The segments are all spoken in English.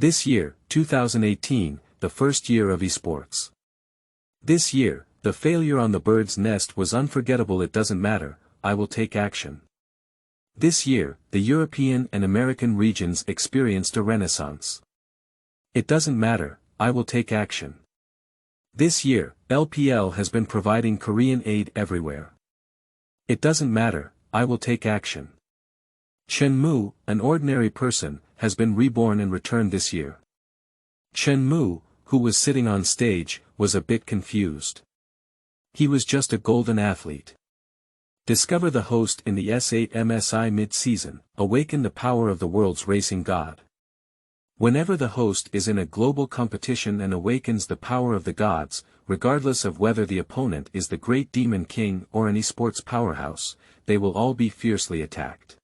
This year, 2018, the first year of esports. This year, the failure on the bird's nest was unforgettable. It doesn't matter, I will take action. This year, the European and American regions experienced a renaissance. It doesn't matter, I will take action. This year, LPL has been providing Korean aid everywhere. It doesn't matter, I will take action. Chen Mu, an ordinary person, has been reborn and returned this year. Chen Mu, who was sitting on stage, was a bit confused. He was just a golden athlete. Discover the host in the S8 MSI mid-season, awaken the power of the world's racing god. Whenever the host is in a global competition and awakens the power of the gods, regardless of whether the opponent is the great demon king or an esports powerhouse, they will all be fiercely attacked.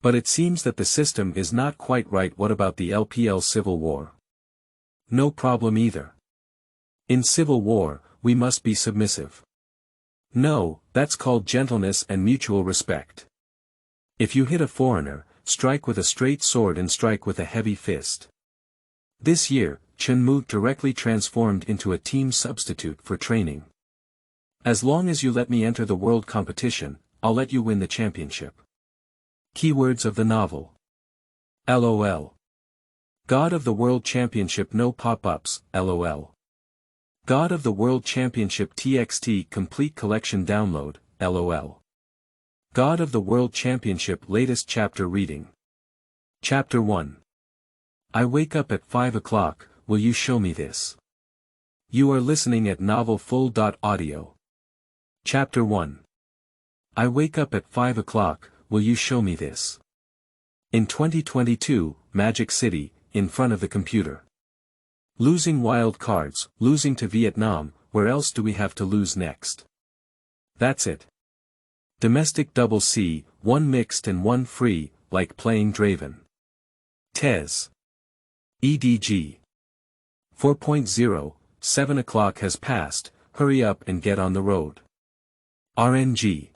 But it seems that the system is not quite right. What about the LPL Civil War? No problem either. In Civil War, we must be submissive. No, that's called gentleness and mutual respect. If you hit a foreigner, strike with a straight sword and strike with a heavy fist. This year, Chen Mu directly transformed into a team substitute for training. As long as you let me enter the world competition, I'll let you win the championship. Keywords of the novel. LOL. God of the World Championship. No pop-ups, LOL. God of the World Championship TXT Complete Collection Download, LOL. God of the World Championship Latest Chapter Reading. Chapter 1. I wake up at 5 o'clock, will you show me this? You are listening at novelfull.audio. Chapter 1. I wake up at 5 o'clock, will you show me this? In 2022, Magic City, in front of the computer. Losing wild cards, losing to Vietnam, where else do we have to lose next? That's it. Domestic double C, 1 mixed and 1 free, like playing Draven. TES. EDG. 4.0, 7 o'clock has passed, hurry up and get on the road. RNG.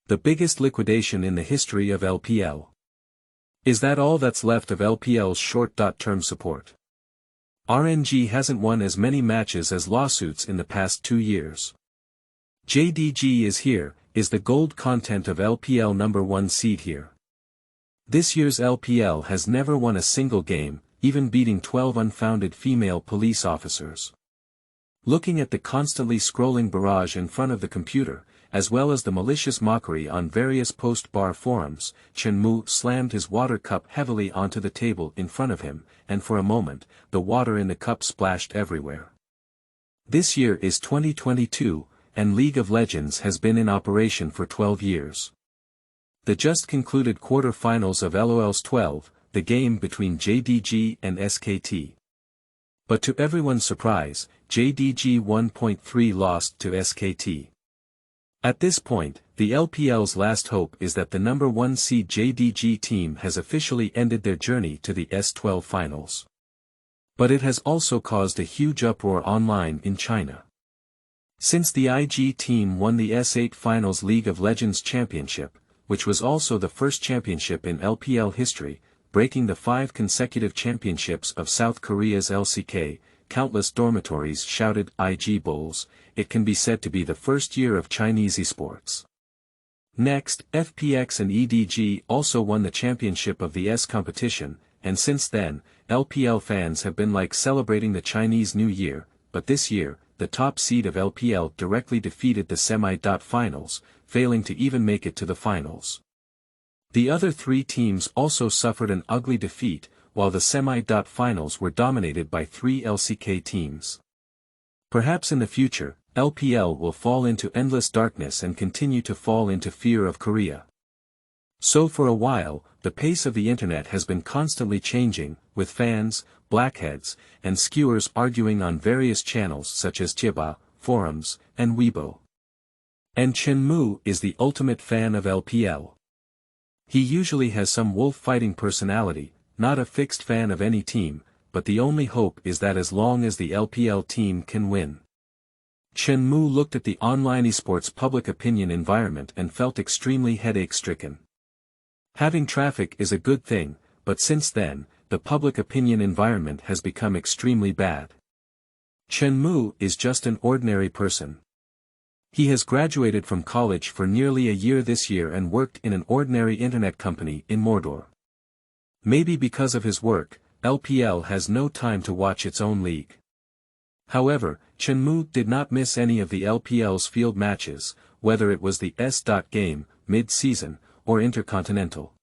The biggest liquidation in the history of LPL. Is that all that's left of LPL's short-term support? RNG hasn't won as many matches as lawsuits in the past 2 years. JDG is here, is the gold content of LPL number 1 seed here. This year's LPL has never won a single game, even beating 12 unfounded female police officers. Looking at the constantly scrolling barrage in front of the computer, as well as the malicious mockery on various post-bar forums, Chen Mu slammed his water cup heavily onto the table in front of him, and for a moment, the water in the cup splashed everywhere. This year is 2022, and League of Legends has been in operation for 12 years. The just concluded quarter-finals of LOL's 12, the game between JDG and SKT. But to everyone's surprise, JDG 1.3 lost to SKT. At this point, the LPL's last hope is that the number 1 seed JDG team has officially ended their journey to the S12 finals. But it has also caused a huge uproar online in China. Since the IG team won the S8 Finals League of Legends Championship, which was also the first championship in LPL history, breaking the 5 consecutive championships of South Korea's LCK, countless dormitories shouted IG Bulls. It can be said to be the first year of Chinese esports. Next, FPX and EDG also won the championship of the S competition, and since then, LPL fans have been like celebrating the Chinese New Year, but this year, the top seed of LPL directly defeated the semi-finals, failing to even make it to the finals. The other 3 teams also suffered an ugly defeat, while the semi-finals were dominated by 3 LCK teams. Perhaps in the future, LPL will fall into endless darkness and continue to fall into fear of Korea. So for a while, the pace of the internet has been constantly changing, with fans, blackheads, and skewers arguing on various channels such as Chiba, forums, and Weibo. And Chen Mu is the ultimate fan of LPL. He usually has some wolf-fighting personality, not a fixed fan of any team, but the only hope is that as long as the LPL team can win. Chen Mu looked at the online esports public opinion environment and felt extremely headache-stricken. Having traffic is a good thing, but since then, the public opinion environment has become extremely bad. Chen Mu is just an ordinary person. He has graduated from college for nearly a year this year and worked in an ordinary internet company in Mordor. Maybe because of his work, LPL has no time to watch its own league. However, Chen Mu did not miss any of the LPL's field matches, whether it was the S.game, mid-season, or intercontinental.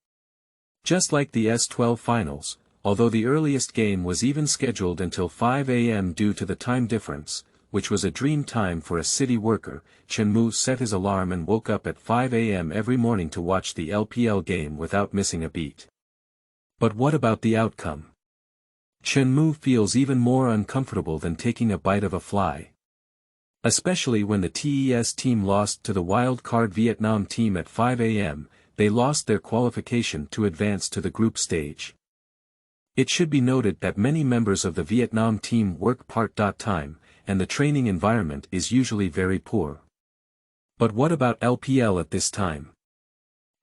Just like the S12 finals, although the earliest game was even scheduled until 5 a.m. due to the time difference, which was a dream time for a city worker, Chen Mu set his alarm and woke up at 5 a.m. every morning to watch the LPL game without missing a beat. But what about the outcome? Chen Mu feels even more uncomfortable than taking a bite of a fly. Especially when the TES team lost to the wild-card Vietnam team at 5 a.m., they lost their qualification to advance to the group stage. It should be noted that many members of the Vietnam team work part-time, and the training environment is usually very poor. But what about LPL at this time?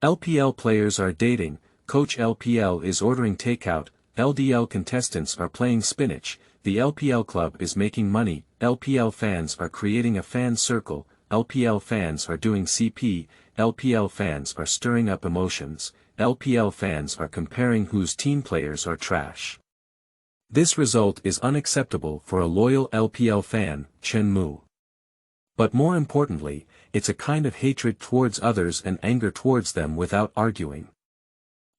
LPL players are dating, Coach LPL is ordering takeout, LDL contestants are playing spinach, the LPL club is making money, LPL fans are creating a fan circle, LPL fans are doing CP, LPL fans are stirring up emotions, LPL fans are comparing whose team players are trash. This result is unacceptable for a loyal LPL fan, Chen Mu. But more importantly, it's a kind of hatred towards others and anger towards them without arguing.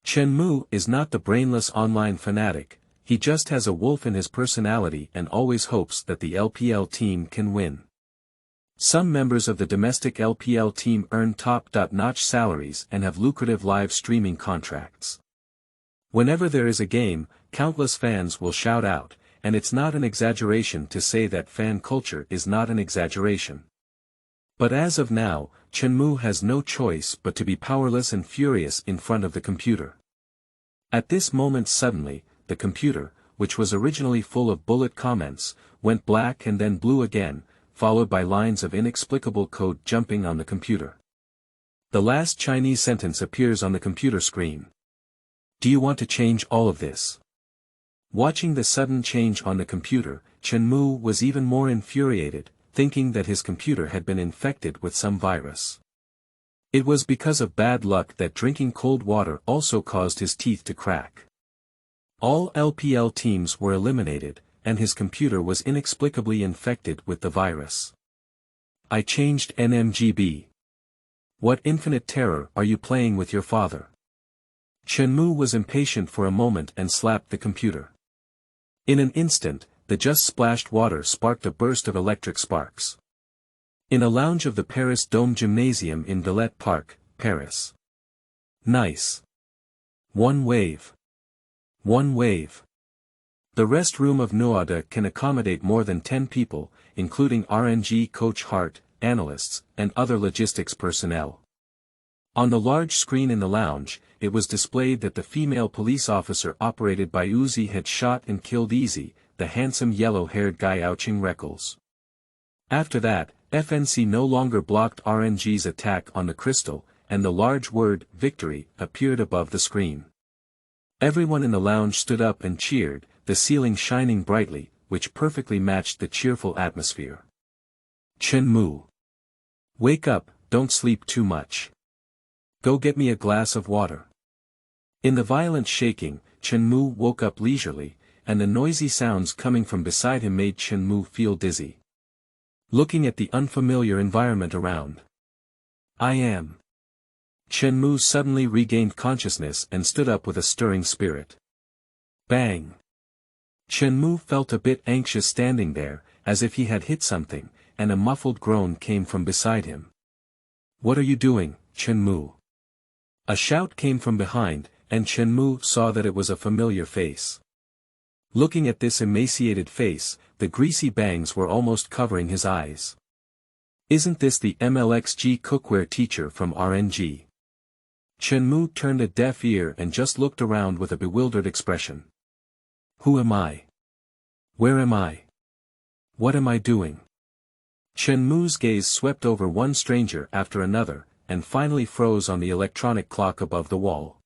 Chen Mu is not the brainless online fanatic, he just has a wolf in his personality and always hopes that the LPL team can win. Some members of the domestic LPL team earn top-notch salaries and have lucrative live streaming contracts. Whenever there is a game, countless fans will shout out, and it's not an exaggeration to say that fan culture is not an exaggeration. But as of now, Chen Mu has no choice but to be powerless and furious in front of the computer. At this moment suddenly, the computer, which was originally full of bullet comments, went black and then blue again, followed by lines of inexplicable code jumping on the computer. The last Chinese sentence appears on the computer screen. Do you want to change all of this? Watching the sudden change on the computer, Chen Mu was even more infuriated, thinking that his computer had been infected with some virus. It was because of bad luck that drinking cold water also caused his teeth to crack. All LPL teams were eliminated, and his computer was inexplicably infected with the virus. I changed NMGB. What infinite terror are you playing with your father? Chen Mu was impatient for a moment and slapped the computer. In an instant, the just splashed water sparked a burst of electric sparks. In a lounge of the Paris Dome Gymnasium in Villette Park, Paris. Nice. One wave. One wave. The rest room of Noada can accommodate more than 10 people, including RNG coach Hart, analysts, and other logistics personnel. On the large screen in the lounge, it was displayed that the female police officer operated by Uzi had shot and killed Easy, the handsome yellow-haired guy ouching Reckles. After that, FNC no longer blocked RNG's attack on the crystal, and the large word, victory, appeared above the screen. Everyone in the lounge stood up and cheered, the ceiling shining brightly, which perfectly matched the cheerful atmosphere. Chen Mu. Wake up, don't sleep too much. Go get me a glass of water. In the violent shaking, Chen Mu woke up leisurely, and the noisy sounds coming from beside him made Chen Mu feel dizzy. Looking at the unfamiliar environment around. I am. Chen Mu suddenly regained consciousness and stood up with a stirring spirit. Bang! Chen Mu felt a bit anxious standing there, as if he had hit something, and a muffled groan came from beside him. What are you doing, Chen Mu? A shout came from behind, and Chen Mu saw that it was a familiar face. Looking at this emaciated face, the greasy bangs were almost covering his eyes. Isn't this the MLXG cookware teacher from RNG? Chen Mu turned a deaf ear and just looked around with a bewildered expression. Who am I? Where am I? What am I doing? Chen Mu's gaze swept over one stranger after another, and finally froze on the electronic clock above the wall.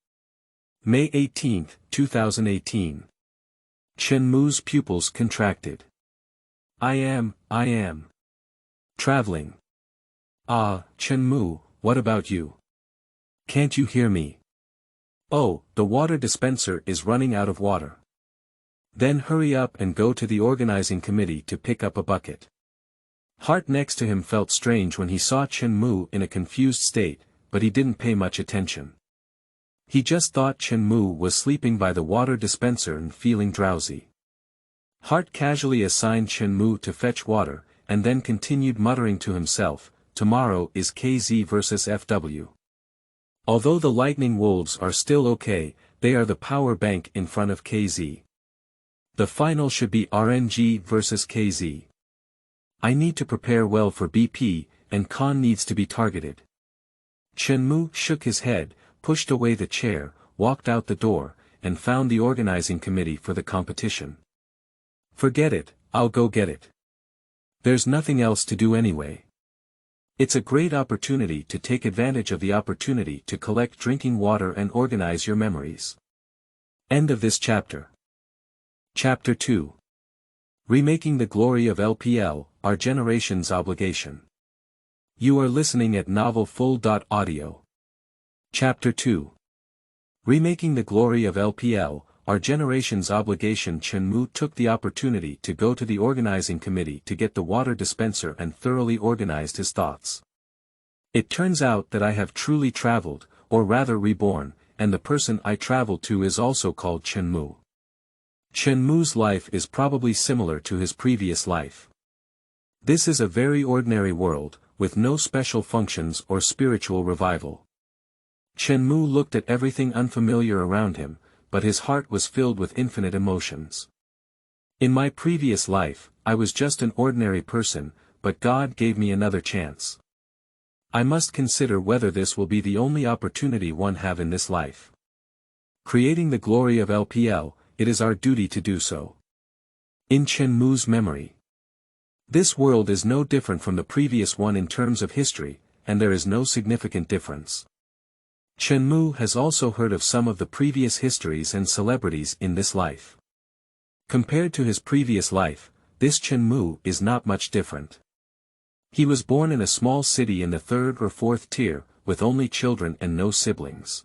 May 18, 2018. Chen Mu's pupils contracted. I am traveling. Ah, Chen Mu, what about you? Can't you hear me? Oh, the water dispenser is running out of water. Then hurry up and go to the organizing committee to pick up a bucket. Hart next to him felt strange when he saw Chen Mu in a confused state, but he didn't pay much attention. He just thought Chen Mu was sleeping by the water dispenser and feeling drowsy. Hart casually assigned Chen Mu to fetch water, and then continued muttering to himself, tomorrow is KZ versus FW. Although the Lightning Wolves are still okay, they are the power bank in front of KZ. The final should be RNG versus KZ. I need to prepare well for BP, and Khan needs to be targeted. Chen Mu shook his head, pushed away the chair, walked out the door, and found the organizing committee for the competition. Forget it, I'll go get it. There's nothing else to do anyway. It's a great opportunity to take advantage of the opportunity to collect drinking water and organize your memories. End of this chapter. Chapter 2. Remaking the Glory of LPL, Our Generation's Obligation. You are listening at novelfull.audio. Chapter 2. Remaking the Glory of LPL, Our Generation's Obligation. Chen Mu took the opportunity to go to the organizing committee to get the water dispenser and thoroughly organized his thoughts. It turns out that I have truly traveled, or rather reborn, and the person I traveled to is also called Chen Mu. Chen Mu's life is probably similar to his previous life. This is a very ordinary world, with no special functions or spiritual revival. Chen Mu looked at everything unfamiliar around him, but his heart was filled with infinite emotions. In my previous life, I was just an ordinary person, but God gave me another chance. I must consider whether this will be the only opportunity one have in this life. Creating the glory of LPL, it is our duty to do so. In Chen Mu's memory. This world is no different from the previous one in terms of history, and there is no significant difference. Chen Mu has also heard of some of the previous histories and celebrities in this life. Compared to his previous life, this Chen Mu is not much different. He was born in a small city in the 3rd or 4th tier, with only children and no siblings.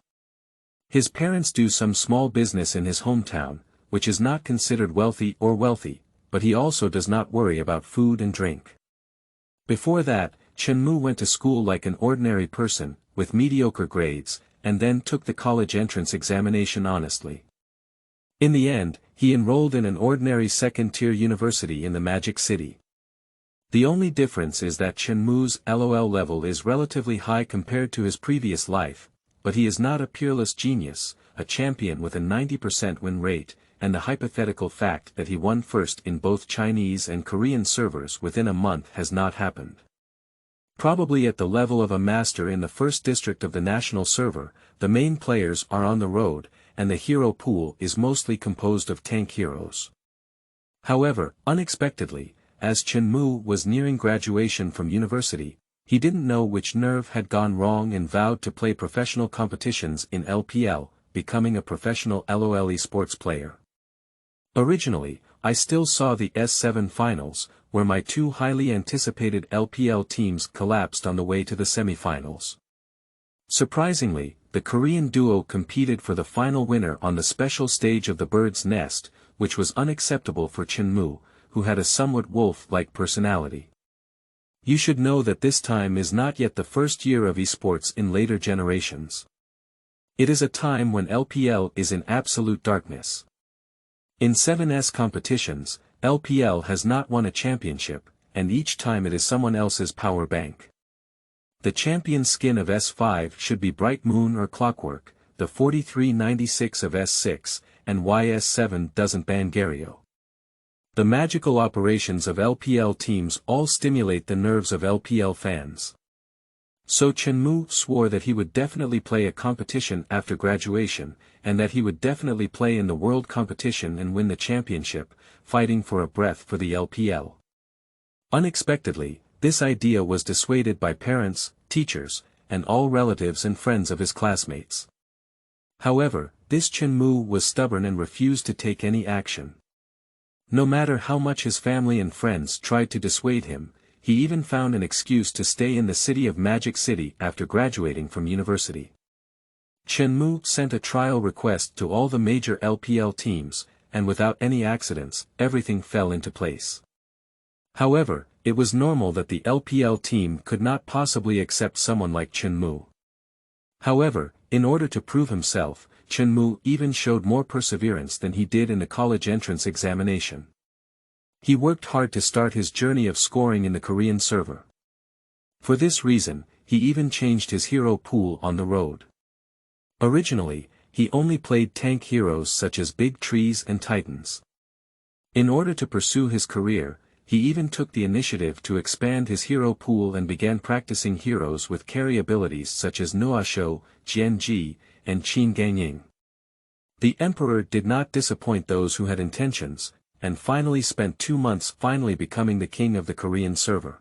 His parents do some small business in his hometown, which is not considered wealthy, but he also does not worry about food and drink. Before that, Chen Mu went to school like an ordinary person, with mediocre grades, and then took the college entrance examination honestly. In the end, he enrolled in an ordinary 2nd-tier university in the Magic City. The only difference is that Chen Mu's LOL level is relatively high compared to his previous life, but he is not a peerless genius, a champion with a 90% win rate, and the hypothetical fact that he won first in both Chinese and Korean servers within a month has not happened. Probably at the level of a master in the first district of the national server, the main players are on the road, and the hero pool is mostly composed of tank heroes. However, unexpectedly, as Chen Mu was nearing graduation from university, he didn't know which nerve had gone wrong and vowed to play professional competitions in LPL, becoming a professional LOL esports player. Originally, I still saw the S7 finals, where my 2 highly anticipated LPL teams collapsed on the way to the semifinals. Surprisingly, the Korean duo competed for the final winner on the special stage of the Bird's Nest, which was unacceptable for Chen Mu, who had a somewhat wolf-like personality. You should know that this time is not yet the first year of esports in later generations. It is a time when LPL is in absolute darkness. In 7S competitions, LPL has not won a championship, and each time it is someone else's power bank. The champion skin of S5 should be Bright Moon or Clockwork, the 4396 of S6, and YS7 doesn't ban Gario. The magical operations of LPL teams all stimulate the nerves of LPL fans. So Chen Mu swore that he would definitely play a competition after graduation, and that he would definitely play in the world competition and win the championship, fighting for a breath for the LPL. Unexpectedly, this idea was dissuaded by parents, teachers, and all relatives and friends of his classmates. However, this Chen Mu was stubborn and refused to take any action. No matter how much his family and friends tried to dissuade him, he even found an excuse to stay in the city of Magic City after graduating from university. Chen Mu sent a trial request to all the major LPL teams, and without any accidents, everything fell into place. However, it was normal that the LPL team could not possibly accept someone like Chen Mu. However, in order to prove himself, Chen Mu even showed more perseverance than he did in the college entrance examination. He worked hard to start his journey of scoring in the Korean server. For this reason, he even changed his hero pool on the road. Originally, he only played tank heroes such as Big Trees and Titans. In order to pursue his career, he even took the initiative to expand his hero pool and began practicing heroes with carry abilities such as Nuasho, Jianji, and Qin Gangying. The Emperor did not disappoint those who had intentions, and finally spent 2 months finally becoming the king of the Korean server.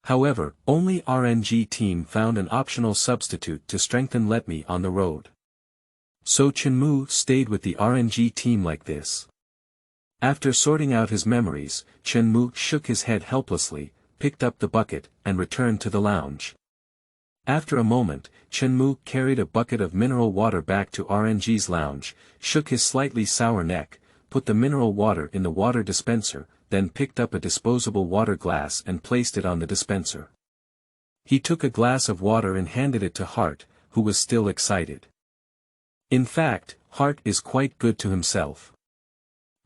However, only RNG team found an optional substitute to strengthen Let Me on the road. So Chen Mu stayed with the RNG team like this. After sorting out his memories, Chen Mu shook his head helplessly, picked up the bucket, and returned to the lounge. After a moment, Chen Mu carried a bucket of mineral water back to RNG's lounge, shook his slightly sour neck, put the mineral water in the water dispenser, then picked up a disposable water glass and placed it on the dispenser. He took a glass of water and handed it to Hart, who was still excited. In fact, Hart is quite good to himself.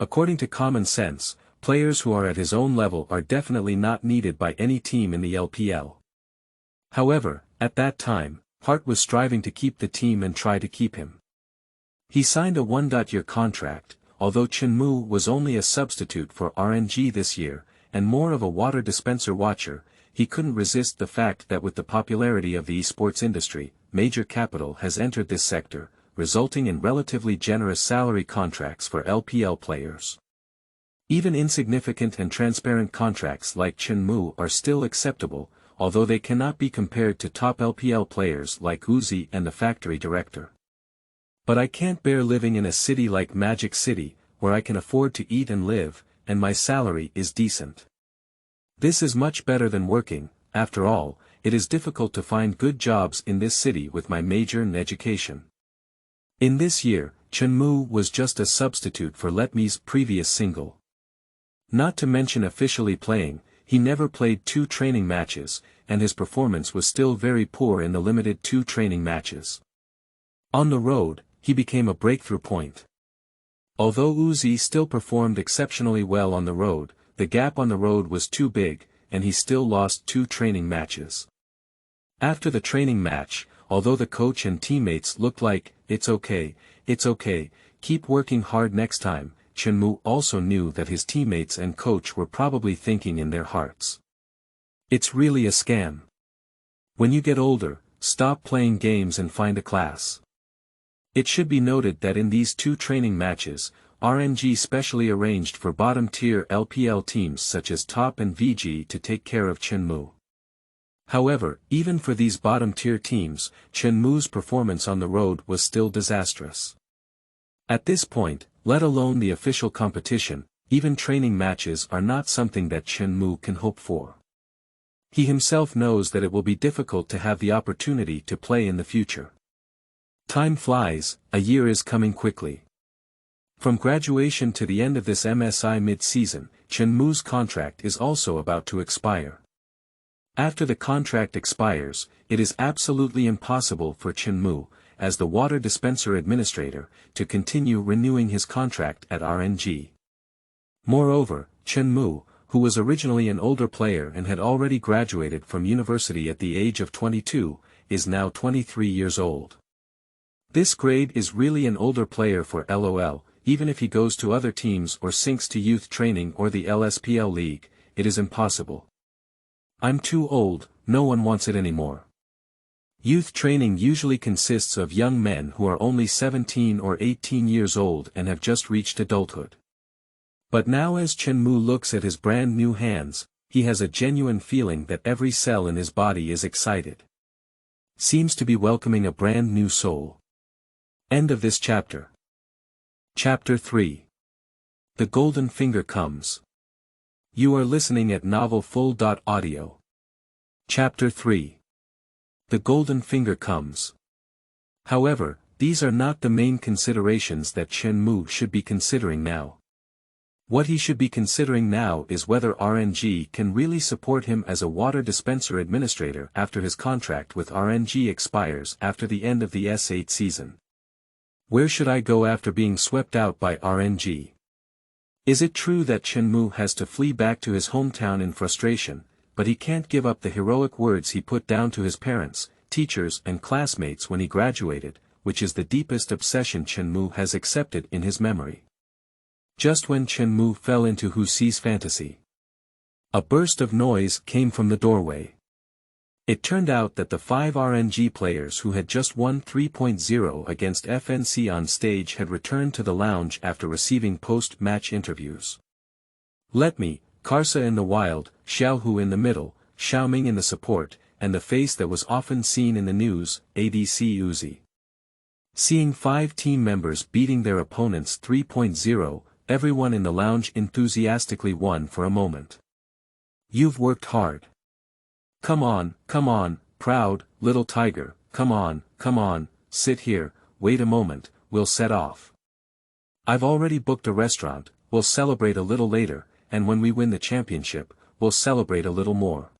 According to common sense, players who are at his own level are definitely not needed by any team in the LPL. However, at that time, Hart was striving to keep the team and try to keep him. He signed a 1-year contract. Although Chen Mu was only a substitute for RNG this year, and more of a water dispenser watcher, he couldn't resist the fact that with the popularity of the esports industry, major capital has entered this sector, resulting in relatively generous salary contracts for LPL players. Even insignificant and transparent contracts like Chen Mu are still acceptable, although they cannot be compared to top LPL players like Uzi and the factory director. But I can't bear living in a city like Magic City, where I can afford to eat and live, and my salary is decent. This is much better than working. After all, it is difficult to find good jobs in this city with my major in education. In this year, Chen Mu was just a substitute for Let Me's previous single. Not to mention officially playing, he never played 2 training matches, and his performance was still very poor in the limited 2 training matches. On the road, he became a breakthrough point. Although Uzi still performed exceptionally well on the road, the gap on the road was too big, and he still lost 2 training matches. After the training match, although the coach and teammates looked like, it's okay, keep working hard next time, Chen Mu also knew that his teammates and coach were probably thinking in their hearts, it's really a scam. When you get older, stop playing games and find a class. It should be noted that in these 2 training matches, RNG specially arranged for bottom-tier LPL teams such as Top and VG to take care of Chen Mu. However, even for these bottom-tier teams, Chen Mu's performance on the road was still disastrous. At this point, let alone the official competition, even training matches are not something that Chen Mu can hope for. He himself knows that it will be difficult to have the opportunity to play in the future. Time flies, a year is coming quickly. From graduation to the end of this MSI mid-season, Chen Mu's contract is also about to expire. After the contract expires, it is absolutely impossible for Chen Mu, as the water dispenser administrator, to continue renewing his contract at RNG. Moreover, Chen Mu, who was originally an older player and had already graduated from university at the age of 22, is now 23 years old. This grade is really an older player for LOL, even if he goes to other teams or sinks to youth training or the LSPL league, it is impossible. I'm too old, no one wants it anymore. Youth training usually consists of young men who are only 17 or 18 years old and have just reached adulthood. But now as Chen Mu looks at his brand new hands, he has a genuine feeling that every cell in his body is excited. Seems to be welcoming a brand new soul. End of this chapter. Chapter 3. The Golden Finger Comes. You are listening at novelfull.audio. Chapter 3. The Golden Finger Comes. However, these are not the main considerations that Chen Mu should be considering now. What he should be considering now is whether RNG can really support him as a water dispenser administrator after his contract with RNG expires after the end of the S8 season. Where should I go after being swept out by RNG? Is it true that Chen Mu has to flee back to his hometown in frustration, but he can't give up the heroic words he put down to his parents, teachers and classmates when he graduated, which is the deepest obsession Chen Mu has accepted in his memory? Just when Chen Mu fell into Hu Xi's fantasy, a burst of noise came from the doorway. It turned out that the 5 RNG players who had just won 3.0 against FNC on stage had returned to the lounge after receiving post-match interviews. Let me, Karsa in the wild, Xiaohu in the middle, Xiaoming in the support, and the face that was often seen in the news, ADC Uzi. Seeing 5 team members beating their opponents 3.0, everyone in the lounge enthusiastically won for a moment. You've worked hard. Come on, proud, little tiger, come on, sit here, wait a moment, we'll set off. I've already booked a restaurant, we'll celebrate a little later, and when we win the championship, we'll celebrate a little more.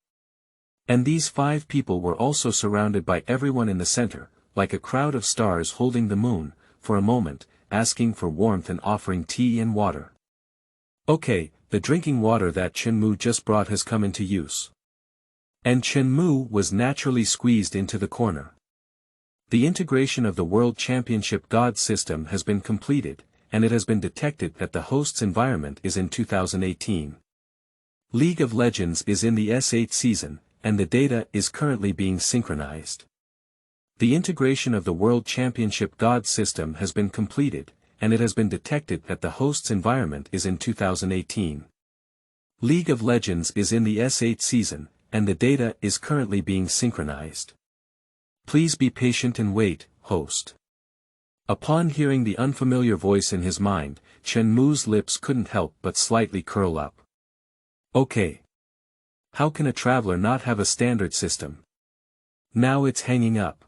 And these 5 people were also surrounded by everyone in the center, like a crowd of stars holding the moon, for a moment, asking for warmth and offering tea and water. Okay, the drinking water that Chen Mu just brought has come into use. And Chen Mu was naturally squeezed into the corner. The integration of the World Championship God system has been completed, and it has been detected that the host's environment is in 2018. League of Legends is in the S8 season, and the data is currently being synchronized. The integration of the World Championship God system has been completed, and it has been detected that the host's environment is in 2018. League of Legends is in the S8 season, and the data is currently being synchronized. Please be patient and wait, host. Upon hearing the unfamiliar voice in his mind, Chen Mu's lips couldn't help but slightly curl up. Okay. How can a traveler not have a standard system? Now it's hanging up.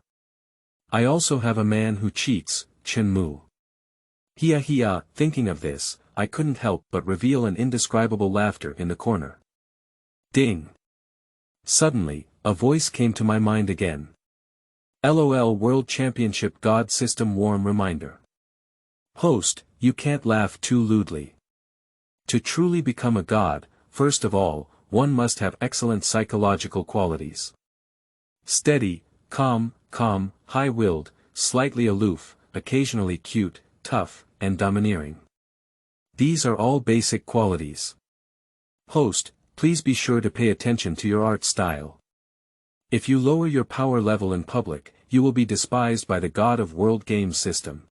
I also have a man who cheats, Chen Mu. Hia, thinking of this, I couldn't help but reveal an indescribable laughter in the corner. Ding. Suddenly, a voice came to my mind again. LOL World Championship God System warm reminder. Host, you can't laugh too lewdly. To truly become a god, first of all, one must have excellent psychological qualities. Steady, calm, high-willed, slightly aloof, occasionally cute, tough, and domineering. These are all basic qualities. Host, please be sure to pay attention to your art style. If you lower your power level in public, you will be despised by the god of World Games system.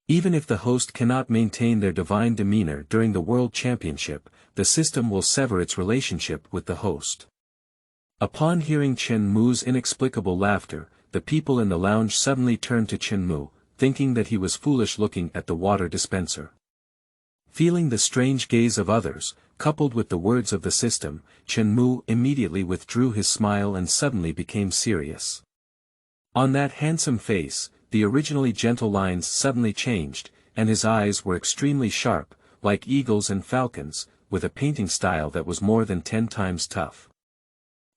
Even if the host cannot maintain their divine demeanor during the World Championship, the system will sever its relationship with the host. Upon hearing Chen Mu's inexplicable laughter, the people in the lounge suddenly turned to Chen Mu, thinking that he was foolish looking at the water dispenser. Feeling the strange gaze of others, coupled with the words of the system, Chen Mu immediately withdrew his smile and suddenly became serious. On that handsome face, the originally gentle lines suddenly changed, and his eyes were extremely sharp, like eagles and falcons, with a painting style that was more than 10 times tough.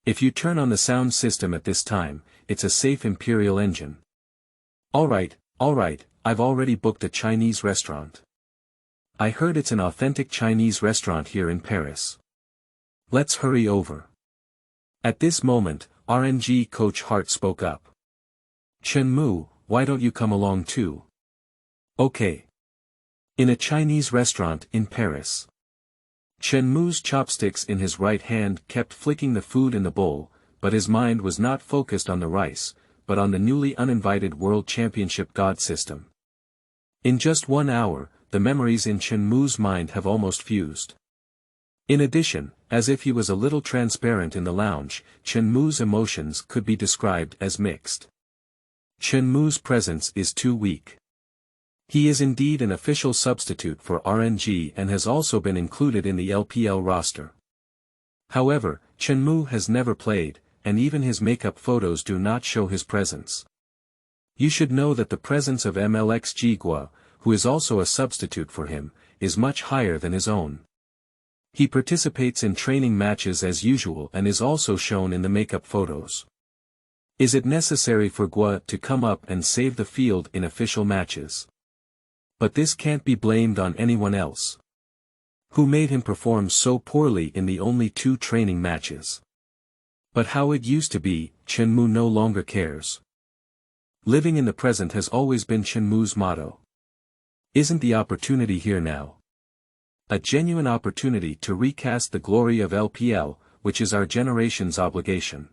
If you turn on the sound system at this time, it's a safe Imperial engine. Alright, I've already booked a Chinese restaurant. I heard it's an authentic Chinese restaurant here in Paris. Let's hurry over. At this moment, RNG coach Hart spoke up. Chen Mu, why don't you come along too? Okay. In a Chinese restaurant in Paris. Chen Mu's chopsticks in his right hand kept flicking the food in the bowl, but his mind was not focused on the rice, but on the newly uninvited World Championship God system. In just 1 hour, the memories in Chen Mu's mind have almost fused. In addition, as if he was a little transparent in the lounge, Chen Mu's emotions could be described as mixed. Chen Mu's presence is too weak. He is indeed an official substitute for RNG and has also been included in the LPL roster. However, Chen Mu has never played, and even his makeup photos do not show his presence. You should know that the presence of MLX Jigua, who is also a substitute for him, is much higher than his own. He participates in training matches as usual and is also shown in the makeup photos. Is it necessary for Gua to come up and save the field in official matches? But this can't be blamed on anyone else. Who made him perform so poorly in the only 2 training matches? But how it used to be, Chen Mu no longer cares. Living in the present has always been Chen Mu's motto. Isn't the opportunity here now? A genuine opportunity to recast the glory of LPL, which is our generation's obligation.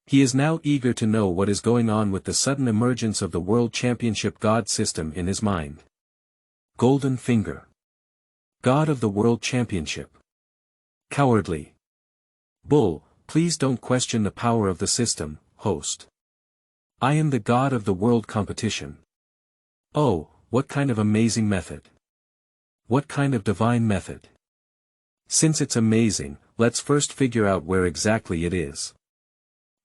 He is now eager to know what is going on with the sudden emergence of the World Championship God system in his mind. Golden Finger. God of the World Championship. Cowardly. Bull, please don't question the power of the system, host. I am the god of the world competition. Oh, what kind of amazing method. What kind of divine method. Since it's amazing, let's first figure out where exactly it is.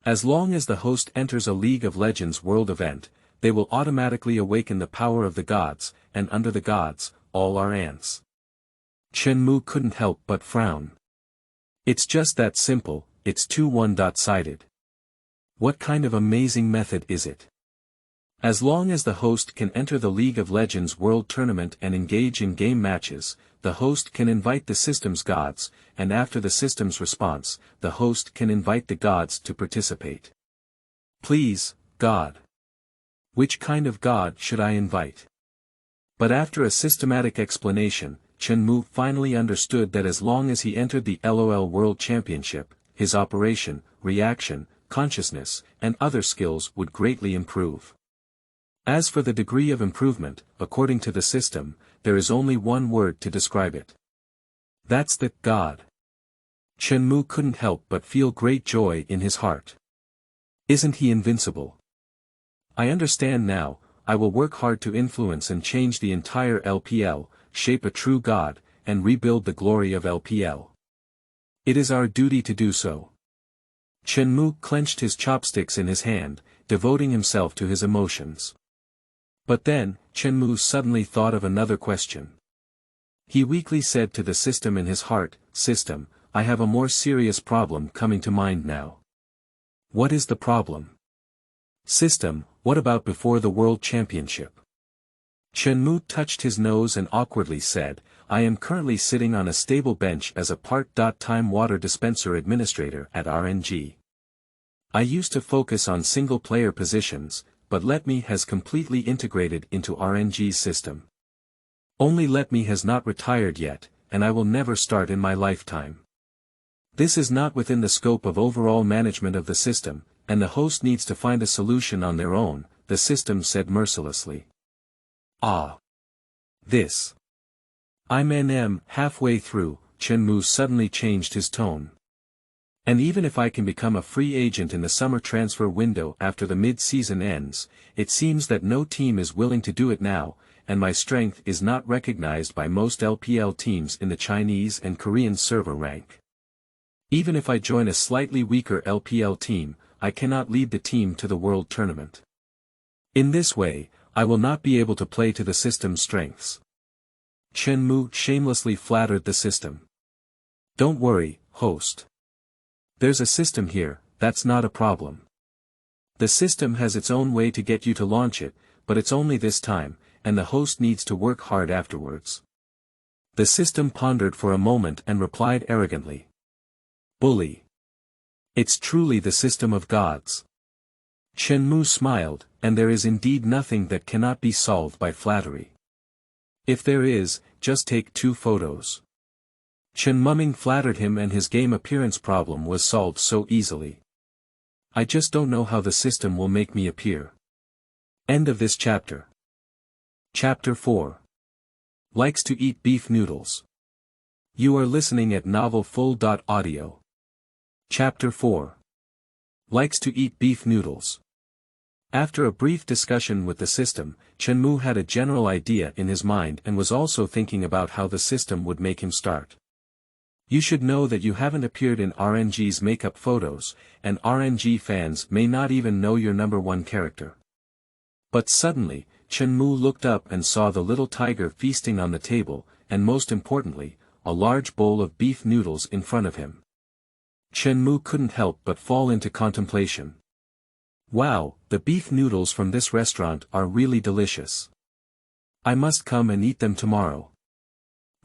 As long as the host enters a League of Legends world event, they will automatically awaken the power of the gods, and under the gods, all are ants. Chen Mu couldn't help but frown. It's just that simple, it's too one-sided. What kind of amazing method is it? As long as the host can enter the League of Legends World Tournament and engage in game matches, the host can invite the system's gods, and after the system's response, the host can invite the gods to participate. Please, God. Which kind of god should I invite? But after a systematic explanation, Chen Mu finally understood that as long as he entered the LOL World Championship, his operation, reaction, consciousness, and other skills would greatly improve. As for the degree of improvement, according to the system, there is only one word to describe it. That's the God. Chen Mu couldn't help but feel great joy in his heart. Isn't he invincible? I understand now, I will work hard to influence and change the entire LPL, shape a true God, and rebuild the glory of LPL. It is our duty to do so. Chen Mu clenched his chopsticks in his hand, devoting himself to his emotions. But then, Chen Mu suddenly thought of another question. He weakly said to the system in his heart, "System, I have a more serious problem coming to mind now." What is the problem? System, what about before the World Championship? Chen Mu touched his nose and awkwardly said, I am currently sitting on a stable bench as a part-time water dispenser administrator at RNG. I used to focus on single-player positions, but Let Me has completely integrated into RNG's system. Only Let Me has not retired yet, and I will never start in my lifetime. This is not within the scope of overall management of the system, and the host needs to find a solution on their own, the system said mercilessly. Ah. This. I'm halfway through, Chen Mu suddenly changed his tone. And even if I can become a free agent in the summer transfer window after the mid-season ends, it seems that no team is willing to do it now, and my strength is not recognized by most LPL teams in the Chinese and Korean server rank. Even if I join a slightly weaker LPL team, I cannot lead the team to the World Tournament. In this way, I will not be able to play to the system's strengths. Chen Mu shamelessly flattered the system. Don't worry, host. There's a system here, that's not a problem. The system has its own way to get you to launch it, but it's only this time, and the host needs to work hard afterwards. The system pondered for a moment and replied arrogantly. Bully. It's truly the system of gods. Chen Mu smiled, and there is indeed nothing that cannot be solved by flattery. If there is, just take 2 photos. Chen Mumming flattered him and his game appearance problem was solved so easily. I just don't know how the system will make me appear. End of this chapter. Chapter 4. Likes to eat beef noodles. You are listening at novelfull.audio. Chapter 4. Likes to eat beef noodles. After a brief discussion with the system, Chen Mu had a general idea in his mind and was also thinking about how the system would make him start. You should know that you haven't appeared in RNG's makeup photos, and RNG fans may not even know your number one character. But suddenly, Chen Mu looked up and saw the little tiger feasting on the table, and most importantly, a large bowl of beef noodles in front of him. Chen Mu couldn't help but fall into contemplation. Wow, the beef noodles from this restaurant are really delicious. I must come and eat them tomorrow.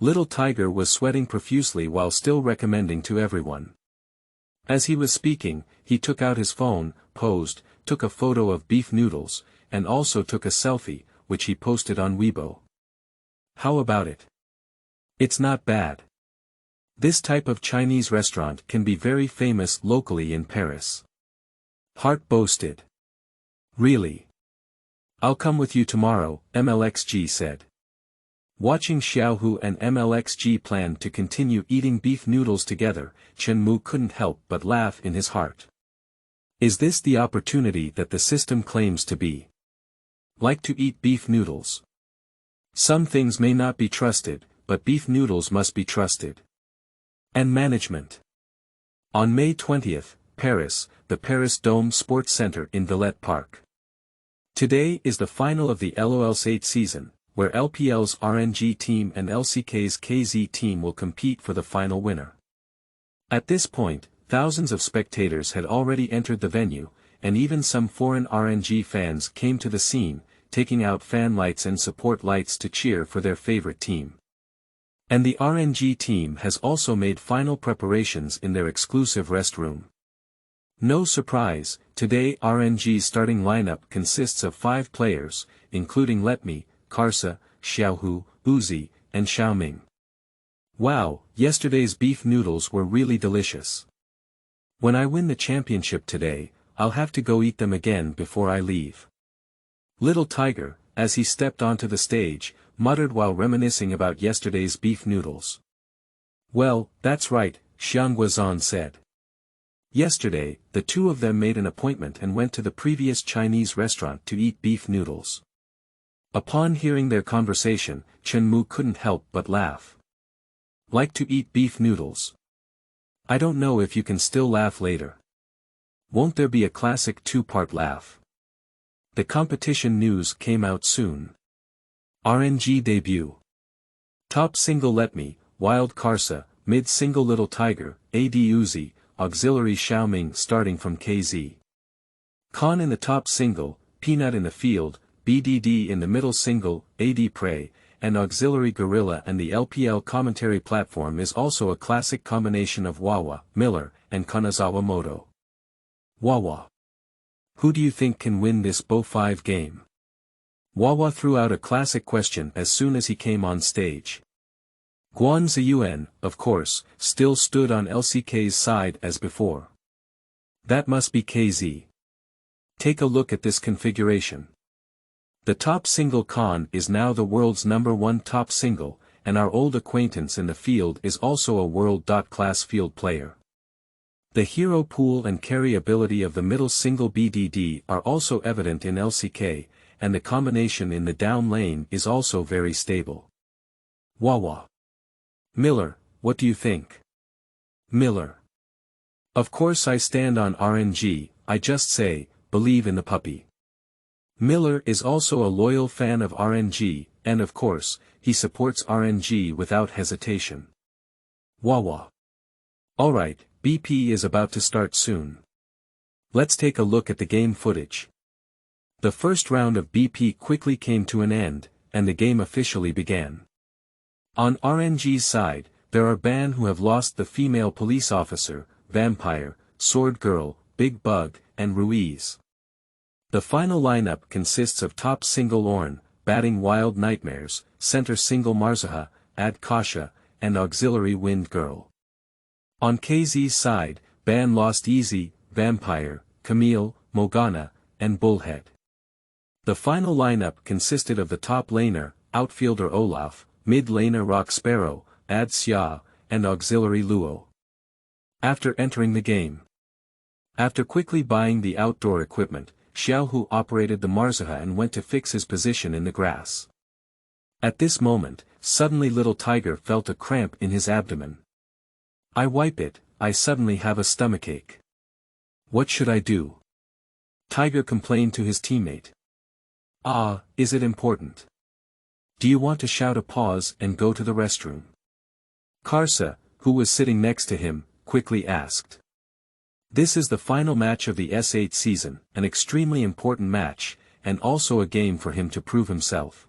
Little Tiger was sweating profusely while still recommending to everyone. As he was speaking, he took out his phone, posed, took a photo of beef noodles, and also took a selfie, which he posted on Weibo. How about it? It's not bad. This type of Chinese restaurant can be very famous locally in Paris. Hart boasted. Really? I'll come with you tomorrow, MLXG said. Watching Xiaohu and MLXG plan to continue eating beef noodles together, Chen Mu couldn't help but laugh in his heart. Is this the opportunity that the system claims to be? Like to eat beef noodles. Some things may not be trusted, but beef noodles must be trusted. And management. On May 20th, Paris, the Paris Dome Sports Center in Villette Park. Today is the final of the LOL8 season, where LPL's RNG team and LCK's KZ team will compete for the final winner. At this point, thousands of spectators had already entered the venue, and even some foreign RNG fans came to the scene, taking out fan lights and support lights to cheer for their favorite team. And the RNG team has also made final preparations in their exclusive restroom. No surprise, today RNG's starting lineup consists of 5 players, including Letme, Karsa, Xiaohu, Uzi, and Xiaoming. Wow, yesterday's beef noodles were really delicious. When I win the championship today, I'll have to go eat them again before I leave. Little Tiger, as he stepped onto the stage, muttered while reminiscing about yesterday's beef noodles. Well, that's right, Xiang Guozhan said. Yesterday, the two of them made an appointment and went to the previous Chinese restaurant to eat beef noodles. Upon hearing their conversation, Chen Mu couldn't help but laugh. Like to eat beef noodles? I don't know if you can still laugh later. Won't there be a classic 2-part laugh? The competition news came out soon. RNG debut. Top single Letme, Wild Karsa, mid single Little Tiger, AD Uzi, auxiliary Xiaoming starting from KZ. Khan in the top single, Peanut in the field, BDD in the middle single, AD Prey, and auxiliary Gorilla, and the LPL commentary platform is also a classic combination of Wawa, Miller, and Kanazawa Moto. Wawa. Who do you think can win this BO5 game? Wawa threw out a classic question as soon as he came on stage. Guan Ziyuan, of course, still stood on LCK's side as before. That must be KZ. Take a look at this configuration. The top single Khan is now the world's #1 top single, and our old acquaintance in the field is also a world-class field player. The hero pool and carry ability of the middle single BDD are also evident in LCK, and the combination in the down lane is also very stable. Wawa. Miller, what do you think? Miller. Of course I stand on RNG, I just say, believe in the puppy. Miller is also a loyal fan of RNG, and of course, he supports RNG without hesitation. Wawa. Alright, BP is about to start soon. Let's take a look at the game footage. The first round of BP quickly came to an end, and the game officially began. On RNG's side, there are Ban who have lost the female police officer, Vampire, Sword Girl, Big Bug, and Ruiz. The final lineup consists of top single Ornn, batting Wild Nightmares, center single Marzaha, Ad Kasha, and auxiliary Wind Girl. On KZ's side, Ban lost Easy, Vampire, Camille, Morgana, and Bullhead. The final lineup consisted of the top laner, outfielder Olaf, mid laner Rock Sparrow, Ad Xia, and auxiliary Luo. After entering the game. After quickly buying the outdoor equipment, Xiaohu operated the Marzaha and went to fix his position in the grass. At this moment, suddenly little Tiger felt a cramp in his abdomen. I wipe it, I suddenly have a stomachache. What should I do? Tiger complained to his teammate. Ah, is it important? Do you want to shout a pause and go to the restroom? Karsa, who was sitting next to him, quickly asked. This is the final match of the S8 season, an extremely important match, and also a game for him to prove himself.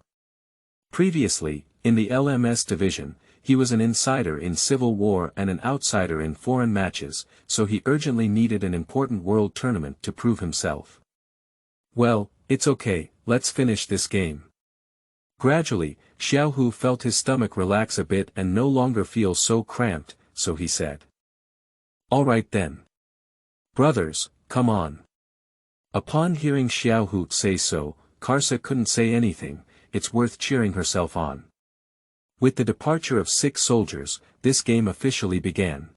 Previously, in the LMS division, he was an insider in Civil War and an outsider in foreign matches, so he urgently needed an important world tournament to prove himself. Well, it's okay, let's finish this game. Gradually, Xiaohu felt his stomach relax a bit and no longer feel so cramped, so he said. Alright then. Brothers, come on. Upon hearing Xiaohu say so, Karsa couldn't say anything. It's worth cheering herself on. With the departure of 6 soldiers, this game officially began.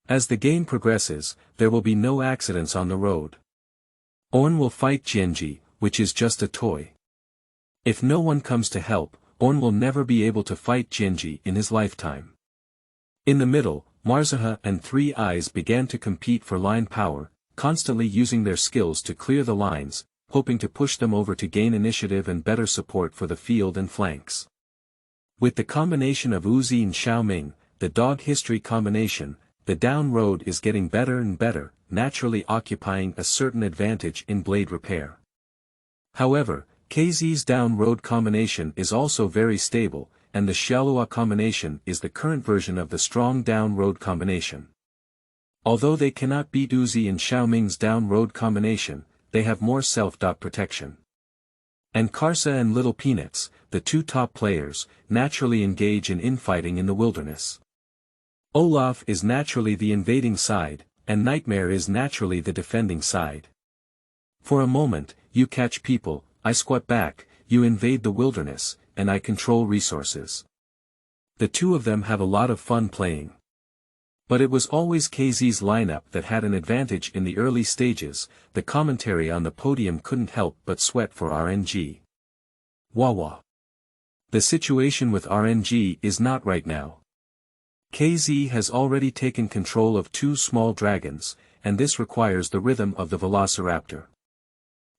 As the game progresses, there will be no accidents on the road. Orn will fight Jianji, which is just a toy. If no one comes to help, Orn will never be able to fight Jianji in his lifetime. In the middle, Marzaha and 3 Eyes began to compete for line power, constantly using their skills to clear the lines, hoping to push them over to gain initiative and better support for the field and flanks. With the combination of Uzi and Xiaoming, the dog history combination, the down road is getting better and better, naturally occupying a certain advantage in blade repair. However, KZ's down road combination is also very stable, and the Xiaolua combination is the current version of the strong down road combination. Although they cannot beat Uzi and Xiaoming's down road combination, they have more self-protection. And Karsa and Little Peanuts, the 2 top players, naturally engage in infighting in the wilderness. Olaf is naturally the invading side, and Nightmare is naturally the defending side. For a moment, you catch people, I squat back, you invade the wilderness, and I control resources. The 2 of them have a lot of fun playing. But it was always KZ's lineup that had an advantage in the early stages. The commentary on the podium couldn't help but sweat for RNG. Wawa. The situation with RNG is not right now. KZ has already taken control of 2 small dragons, and this requires the rhythm of the Velociraptor.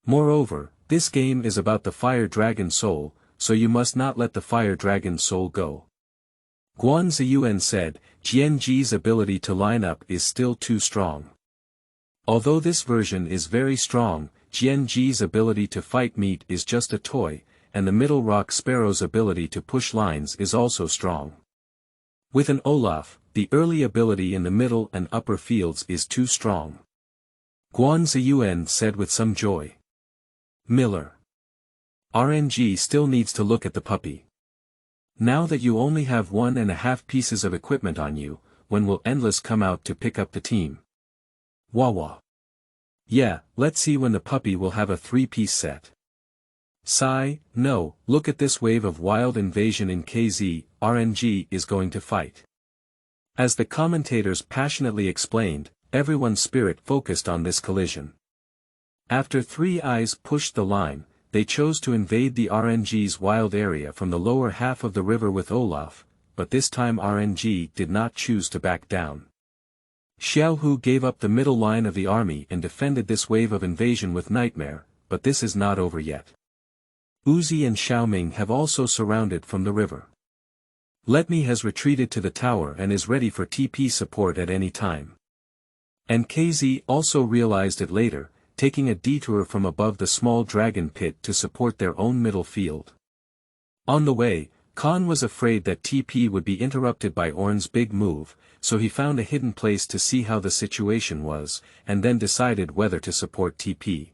Moreover, this game is about the Fire Dragon Soul, so you must not let the Fire Dragon Soul go. Guan Ziyuan said, Jianji's ability to line up is still too strong. Although this version is very strong, Jianji's ability to fight meat is just a toy, and the Middle Rock Sparrow's ability to push lines is also strong. With an Olaf, the early ability in the middle and upper fields is too strong. Guan Ziyuan said with some joy. Miller. RNG still needs to look at the puppy. Now that you only have 1.5 pieces of equipment on you, when will Endless come out to pick up the team? Wawa. Yeah, let's see when the puppy will have a 3-piece set. Sigh, no, look at this wave of wild invasion in KZ, RNG is going to fight. As the commentators passionately explained, everyone's spirit focused on this collision. After 3 Eyes pushed the line, they chose to invade the RNG's wild area from the lower half of the river with Olaf, but this time RNG did not choose to back down. Xiaohu gave up the middle line of the army and defended this wave of invasion with Nightmare, but this is not over yet. Uzi and Xiaoming have also surrounded from the river. Let Me has retreated to the tower and is ready for TP support at any time. And KZ also realized it later, taking a detour from above the small dragon pit to support their own middle field. On the way, Khan was afraid that TP would be interrupted by Orn's big move, so he found a hidden place to see how the situation was, and then decided whether to support TP.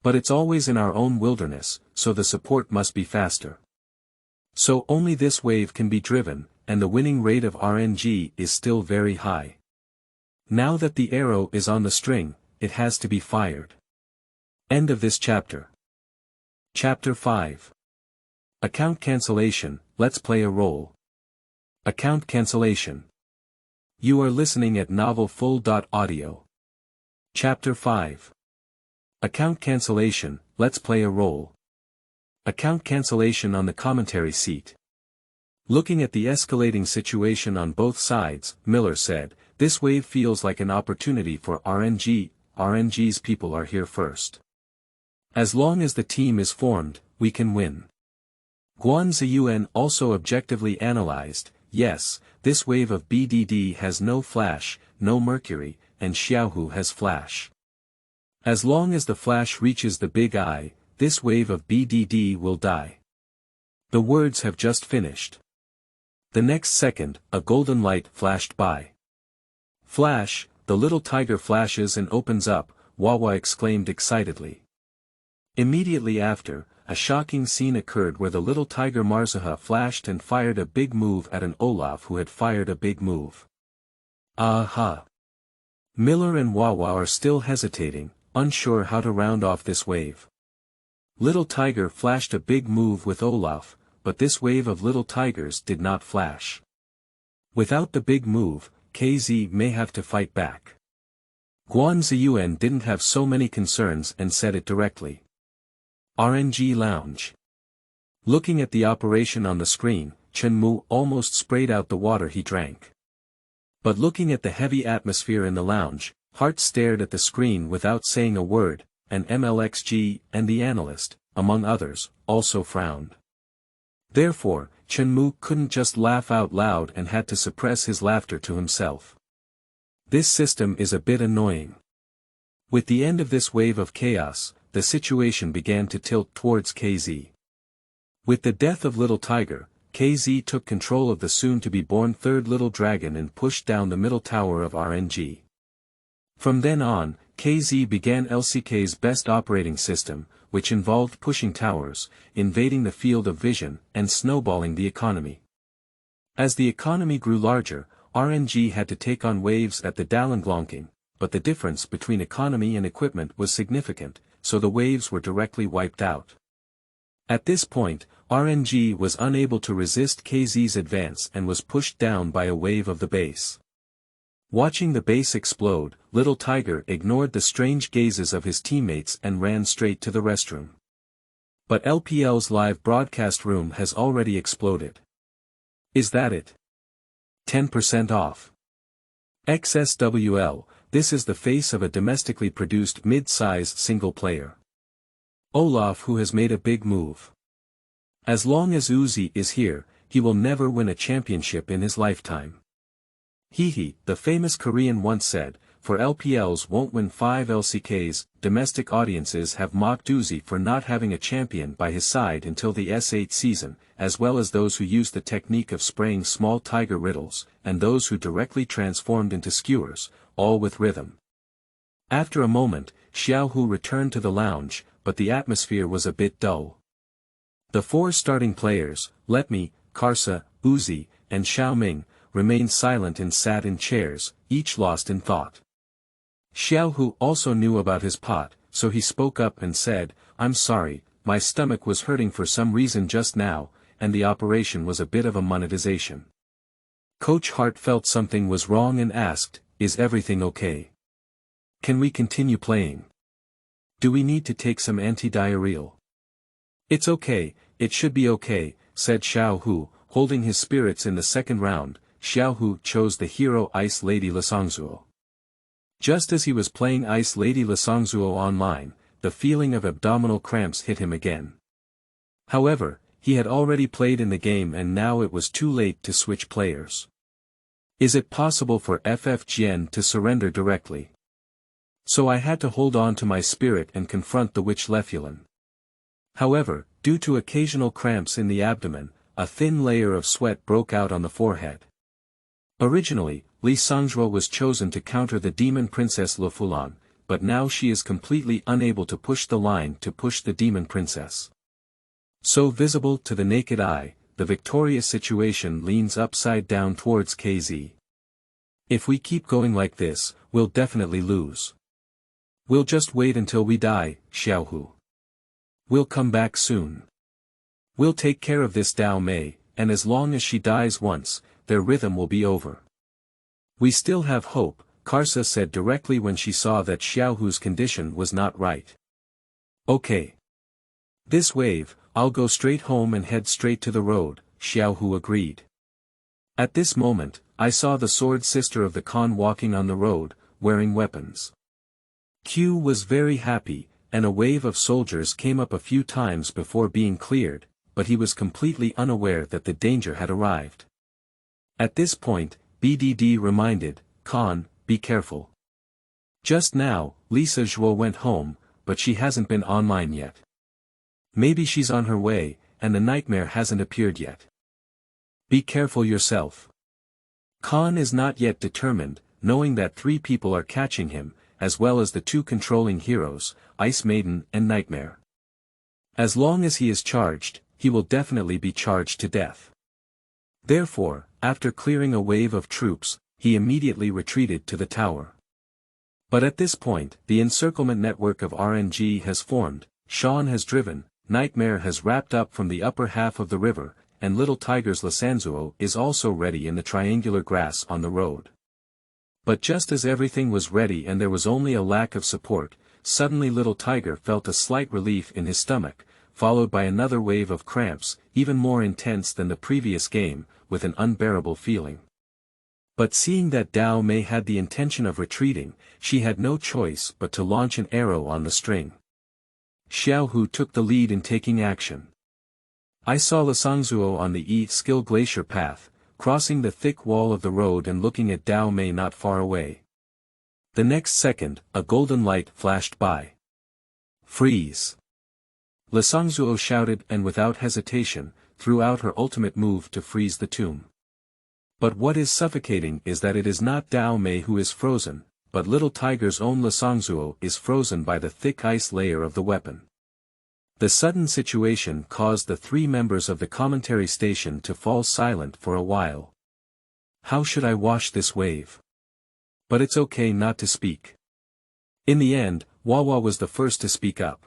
But it's always in our own wilderness, so the support must be faster. So only this wave can be driven, and the winning rate of RNG is still very high. Now that the arrow is on the string, it has to be fired. End of this chapter. Chapter 5. Account cancellation, let's play a role. Account cancellation. You are listening at novelfull.audio. Chapter 5. Account cancellation, let's play a role. Account cancellation on the commentary seat. Looking at the escalating situation on both sides, Miller said, this wave feels like an opportunity for RNG, RNG's people are here first. As long as the team is formed, we can win. Guan Ziyuan also objectively analyzed, yes, this wave of BDD has no flash, no mercury, and Xiaohu has flash. As long as the flash reaches the big eye, this wave of BDD will die. The words have just finished. The next second, a golden light flashed by. Flash, the little tiger flashes and opens up, Wawa exclaimed excitedly. Immediately after, a shocking scene occurred where the little tiger Marzuha flashed and fired a big move at an Olaf who had fired a big move. Aha! Miller and Wawa are still hesitating, unsure how to round off this wave. Little Tiger flashed a big move with Olaf, but this wave of little tigers did not flash. Without the big move, KZ may have to fight back. Guan Ziyuan didn't have so many concerns and said it directly. RNG Lounge. Looking at the operation on the screen, Chen Mu almost sprayed out the water he drank. But looking at the heavy atmosphere in the lounge, Hart stared at the screen without saying a word, and MLXG and the analyst, among others, also frowned. Therefore, Chen Mu couldn't just laugh out loud and had to suppress his laughter to himself. This system is a bit annoying. With the end of this wave of chaos, the situation began to tilt towards KZ. With the death of Little Tiger, KZ took control of the soon-to-be-born third Little Dragon and pushed down the middle tower of RNG. From then on, KZ began LCK's best operating system, which involved pushing towers, invading the field of vision, and snowballing the economy. As the economy grew larger, RNG had to take on waves at the Dalanglonking, but the difference between economy and equipment was significant, so the waves were directly wiped out. At this point, RNG was unable to resist KZ's advance and was pushed down by a wave of the base. Watching the base explode, Little Tiger ignored the strange gazes of his teammates and ran straight to the restroom. But LPL's live broadcast room has already exploded. Is that it? 10% off. XSWL, this is the face of a domestically produced mid-size single player. Olaf who has made a big move. As long as Uzi is here, he will never win a championship in his lifetime. Hehe, the famous Korean once said, for LPLs won't win 5 LCKs, domestic audiences have mocked Uzi for not having a champion by his side until the S8 season, as well as those who used the technique of spraying small tiger riddles, and those who directly transformed into skewers, all with rhythm. After a moment, Xiaohu returned to the lounge, but the atmosphere was a bit dull. The 4 starting players, Letme, Karsa, Uzi, and Xiaoming, remained silent and sat in chairs, each lost in thought. Xiaohu also knew about his pot, so he spoke up and said, I'm sorry, my stomach was hurting for some reason just now, and the operation was a bit of a monetization. Coach Hart felt something was wrong and asked, is everything okay? Can we continue playing? Do we need to take some anti-diarrheal? It's okay, it should be okay, said Xiaohu, holding his spirits in the second round. Xiaohu chose the hero Ice Lady Lesongzuo. Just as he was playing Ice Lady Lesongzuo online, the feeling of abdominal cramps hit him again. However, he had already played in the game and now it was too late to switch players. Is it possible for FFGN to surrender directly? So I had to hold on to my spirit and confront the witch Lefulin. However, due to occasional cramps in the abdomen, a thin layer of sweat broke out on the forehead. Originally, Li Sangzhuo was chosen to counter the demon princess Lefulin, but now she is completely unable to push the line to push the demon princess. So visible to the naked eye, the victorious situation leans upside down towards KZ. If we keep going like this, we'll definitely lose. We'll just wait until we die, Xiaohu. We'll come back soon. We'll take care of this Dao Mei, and as long as she dies once, their rhythm will be over. We still have hope, Karsa said directly when she saw that Xiaohu's condition was not right. Okay. This wave, I'll go straight home and head straight to the road, Xiaohu agreed. At this moment, I saw the sword sister of the Khan walking on the road, wearing weapons. Q was very happy, and a wave of soldiers came up a few times before being cleared, but he was completely unaware that the danger had arrived. At this point, BDD reminded, Khan, be careful. Just now, Lisa Zhuo went home, but she hasn't been online yet. Maybe she's on her way, and the nightmare hasn't appeared yet. Be careful yourself. Khan is not yet determined, knowing that 3 people are catching him, as well as the 2 controlling heroes, Ice Maiden and Nightmare. As long as he is charged, he will definitely be charged to death. Therefore, after clearing a wave of troops, he immediately retreated to the tower. But at this point, the encirclement network of RNG has formed, Sean has driven, Nightmare has wrapped up from the upper half of the river, and Little Tiger's Lisanzuo is also ready in the triangular grass on the road. But just as everything was ready and there was only a lack of support, suddenly Little Tiger felt a slight relief in his stomach, followed by another wave of cramps, even more intense than the previous game, with an unbearable feeling. But seeing that Dao Mei had the intention of retreating, she had no choice but to launch an arrow on the string. Xiaohu took the lead in taking action. I saw Lisanzuo on the E-Skill Glacier path, crossing the thick wall of the road and looking at Dao Mei not far away. The next second, a golden light flashed by. Freeze! Lisanzuo shouted and without hesitation, threw out her ultimate move to freeze the tomb. But what is suffocating is that it is not Dao Mei who is frozen, but Little Tiger's own Lisanzuo is frozen by the thick ice layer of the weapon. The sudden situation caused the 3 members of the commentary station to fall silent for a while. How should I wash this wave? But it's okay not to speak. In the end, Wawa was the first to speak up.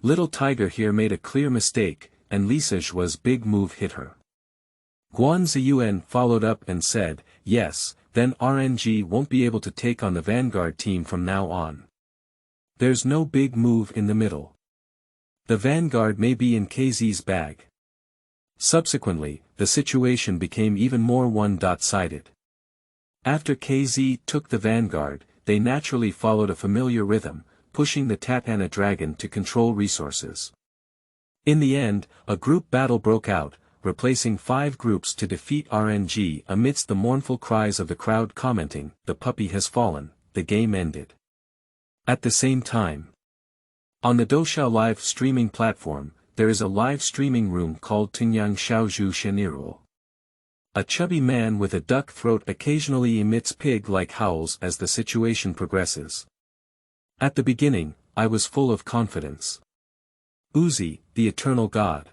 Little Tiger here made a clear mistake, and Lisa Zhuo's big move hit her. Guan Ziyuan followed up and said, yes, then RNG won't be able to take on the Vanguard team from now on. There's no big move in the middle. The Vanguard may be in KZ's bag. Subsequently, the situation became even more one-sided. After KZ took the Vanguard, they naturally followed a familiar rhythm, pushing the Tatana Dragon to control resources. In the end, a group battle broke out, replacing 5 groups to defeat RNG amidst the mournful cries of the crowd commenting, the puppy has fallen, the game ended. At the same time, on the Doushao live streaming platform, there is a live streaming room called Tingyang Xiaozhu Shenirul. A chubby man with a duck throat occasionally emits pig-like howls as the situation progresses. At the beginning, I was full of confidence. Uzi, the eternal god.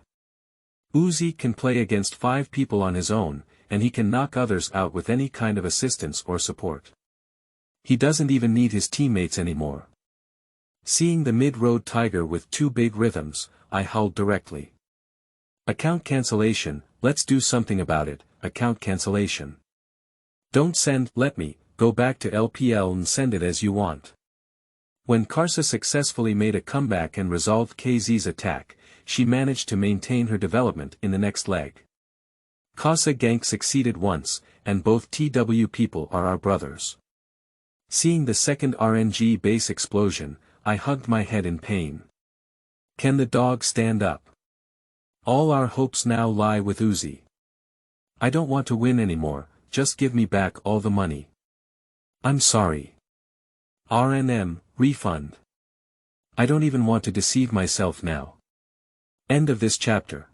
Uzi can play against 5 people on his own, and he can knock others out with any kind of assistance or support. He doesn't even need his teammates anymore. Seeing the mid-road Tiger with 2 big rhythms, I howled directly. Account cancellation, let's do something about it, account cancellation. Don't send, let me, go back to LPL and send it as you want. When Karsa successfully made a comeback and resolved KZ's attack, she managed to maintain her development in the next leg. Kasa gank succeeded once, and both TW people are our brothers. Seeing the second RNG base explosion, I hugged my head in pain. Can the dog stand up? All our hopes now lie with Uzi. I don't want to win anymore, just give me back all the money. I'm sorry. RNM, refund. I don't even want to deceive myself now. End of this chapter.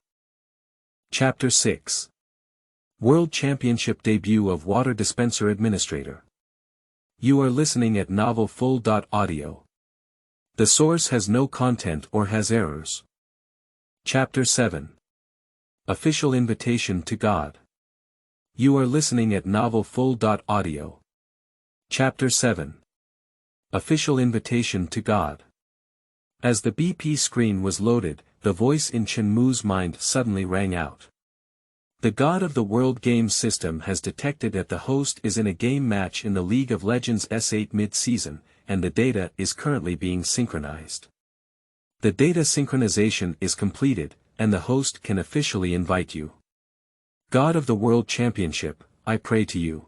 Chapter 6. World Championship Debut of Water Dispenser Administrator. You are listening at novelfull.audio. The source has no content or has errors. Chapter 7. Official Invitation to God. You are listening at novelfull.audio. Chapter 7. Official Invitation to God. As the BP screen was loaded, the voice in Chen Mu's mind suddenly rang out. The god of the world game system has detected that the host is in a game match in the League of Legends S8 mid-season, and the data is currently being synchronized. The data synchronization is completed, and the host can officially invite you. God of the World Championship, I pray to you.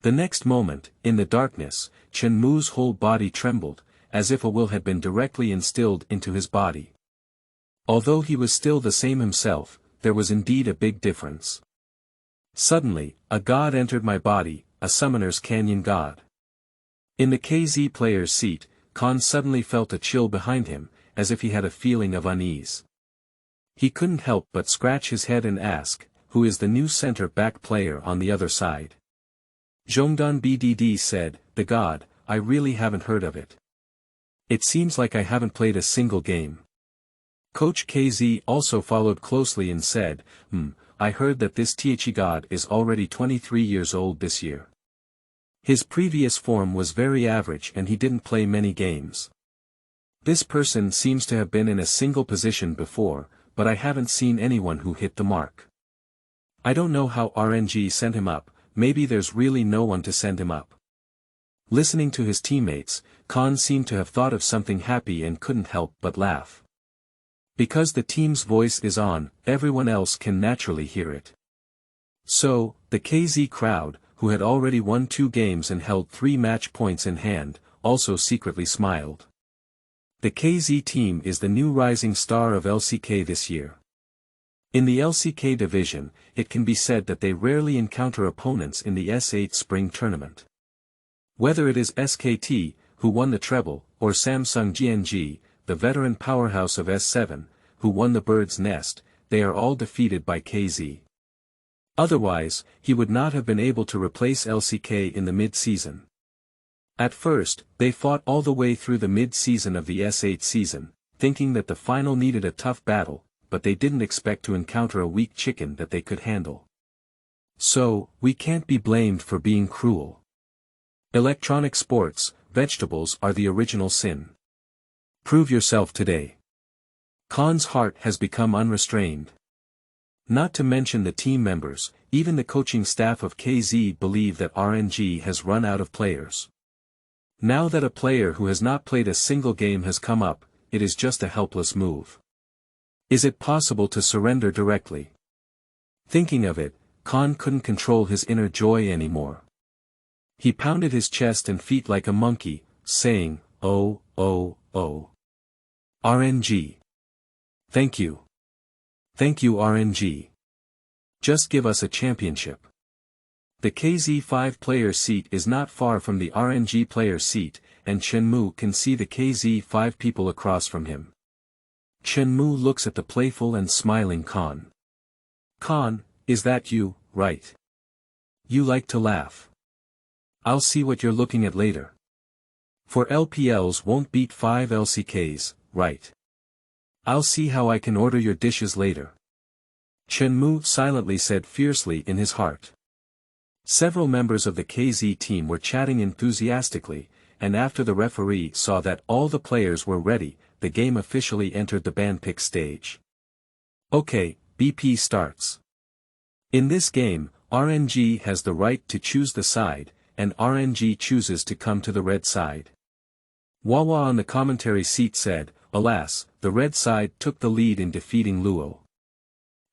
The next moment, in the darkness, Chen Mu's whole body trembled, as if a will had been directly instilled into his body. Although he was still the same himself, there was indeed a big difference. Suddenly, a god entered my body, a summoner's canyon god. In the KZ player's seat, Khan suddenly felt a chill behind him, as if he had a feeling of unease. He couldn't help but scratch his head and ask, who is the new center-back player on the other side? Zhongdan BDD said, the god, I really haven't heard of it. It seems like I haven't played a single game. Coach KZ also followed closely and said, I heard that this Taichi god is already 23 years old this year. His previous form was very average and he didn't play many games. This person seems to have been in a single position before, but I haven't seen anyone who hit the mark. I don't know how RNG sent him up, maybe there's really no one to send him up. Listening to his teammates, Khan seemed to have thought of something happy and couldn't help but laugh. Because the team's voice is on, everyone else can naturally hear it. So, the KZ crowd, who had already won 2 games and held 3 match points in hand, also secretly smiled. The KZ team is the new rising star of LCK this year. In the LCK division, it can be said that they rarely encounter opponents in the S8 Spring Tournament. Whether it is SKT, who won the treble, or Samsung GNG, the veteran powerhouse of S7, who won the Bird's Nest, they are all defeated by KZ. Otherwise, he would not have been able to replace LCK in the mid-season. At first, they fought all the way through the mid-season of the S8 season, thinking that the final needed a tough battle, but they didn't expect to encounter a weak chicken that they could handle. So, we can't be blamed for being cruel. Electronic sports, vegetables are the original sin. Prove yourself today. Khan's heart has become unrestrained. Not to mention the team members, even the coaching staff of KZ believe that RNG has run out of players. Now that a player who has not played a single game has come up, it is just a helpless move. Is it possible to surrender directly? Thinking of it, Khan couldn't control his inner joy anymore. He pounded his chest and feet like a monkey, saying, oh, oh, oh. RNG. Thank you. Thank you RNG. Just give us a championship. The KZ5 player seat is not far from the RNG player seat, and Chen Mu can see the KZ5 people across from him. Chen Mu looks at the playful and smiling Khan. Khan, is that you, right? You like to laugh. I'll see what you're looking at later. 4 LPLs won't beat 5 LCKs, right? I'll see how I can order your dishes later. Chen Mu silently said fiercely in his heart. Several members of the KZ team were chatting enthusiastically, and after the referee saw that all the players were ready, the game officially entered the band pick stage. Okay, BP starts. In this game, RNG has the right to choose the side, and RNG chooses to come to the red side. Wawa on the commentary seat said, alas, the red side took the lead in defeating Luo.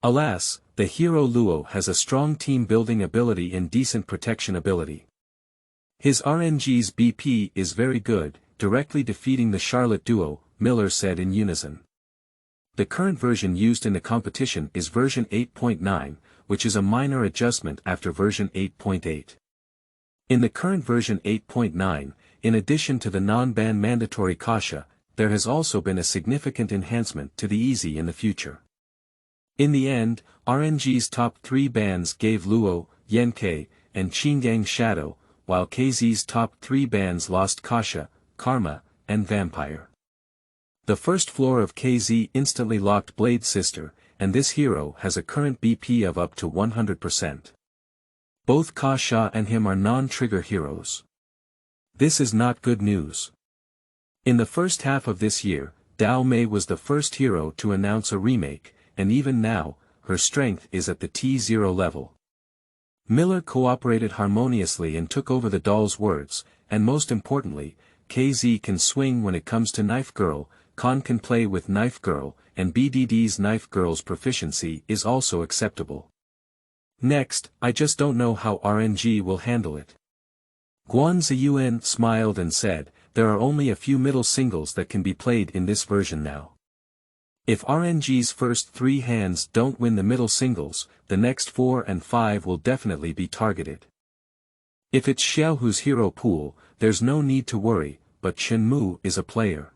Alas, the hero Luo has a strong team building ability and decent protection ability. His RNG's BP is very good, directly defeating the Charlotte duo, Miller said in unison. The current version used in the competition is version 8.9, which is a minor adjustment after version 8.8. In the current version 8.9, in addition to the non-ban mandatory Kasha, there has also been a significant enhancement to the easy in the future. In the end, RNG's top 3 bans gave Luo, Yenkei, and Qinggang Shadow, while KZ's top 3 bans lost Kasha, Karma, and Vampire. The first floor of KZ instantly locked Blade Sister, and this hero has a current BP of up to 100%. Both Kasha and him are non-trigger heroes. This is not good news. In the first half of this year, Dao Mei was the first hero to announce a remake, and even now, her strength is at the T0 level. Miller cooperated harmoniously and took over the doll's words, and most importantly, KZ can swing when it comes to Knife Girl, Con can play with Knife Girl, and BDD's Knife Girl's proficiency is also acceptable. Next, I just don't know how RNG will handle it. Guan Ziyuan smiled and said, there are only a few middle singles that can be played in this version now. If RNG's first 3 hands don't win the middle singles, the next 4 and 5 will definitely be targeted. If it's Xiaohu's hero pool, there's no need to worry, but Chen Mu is a player.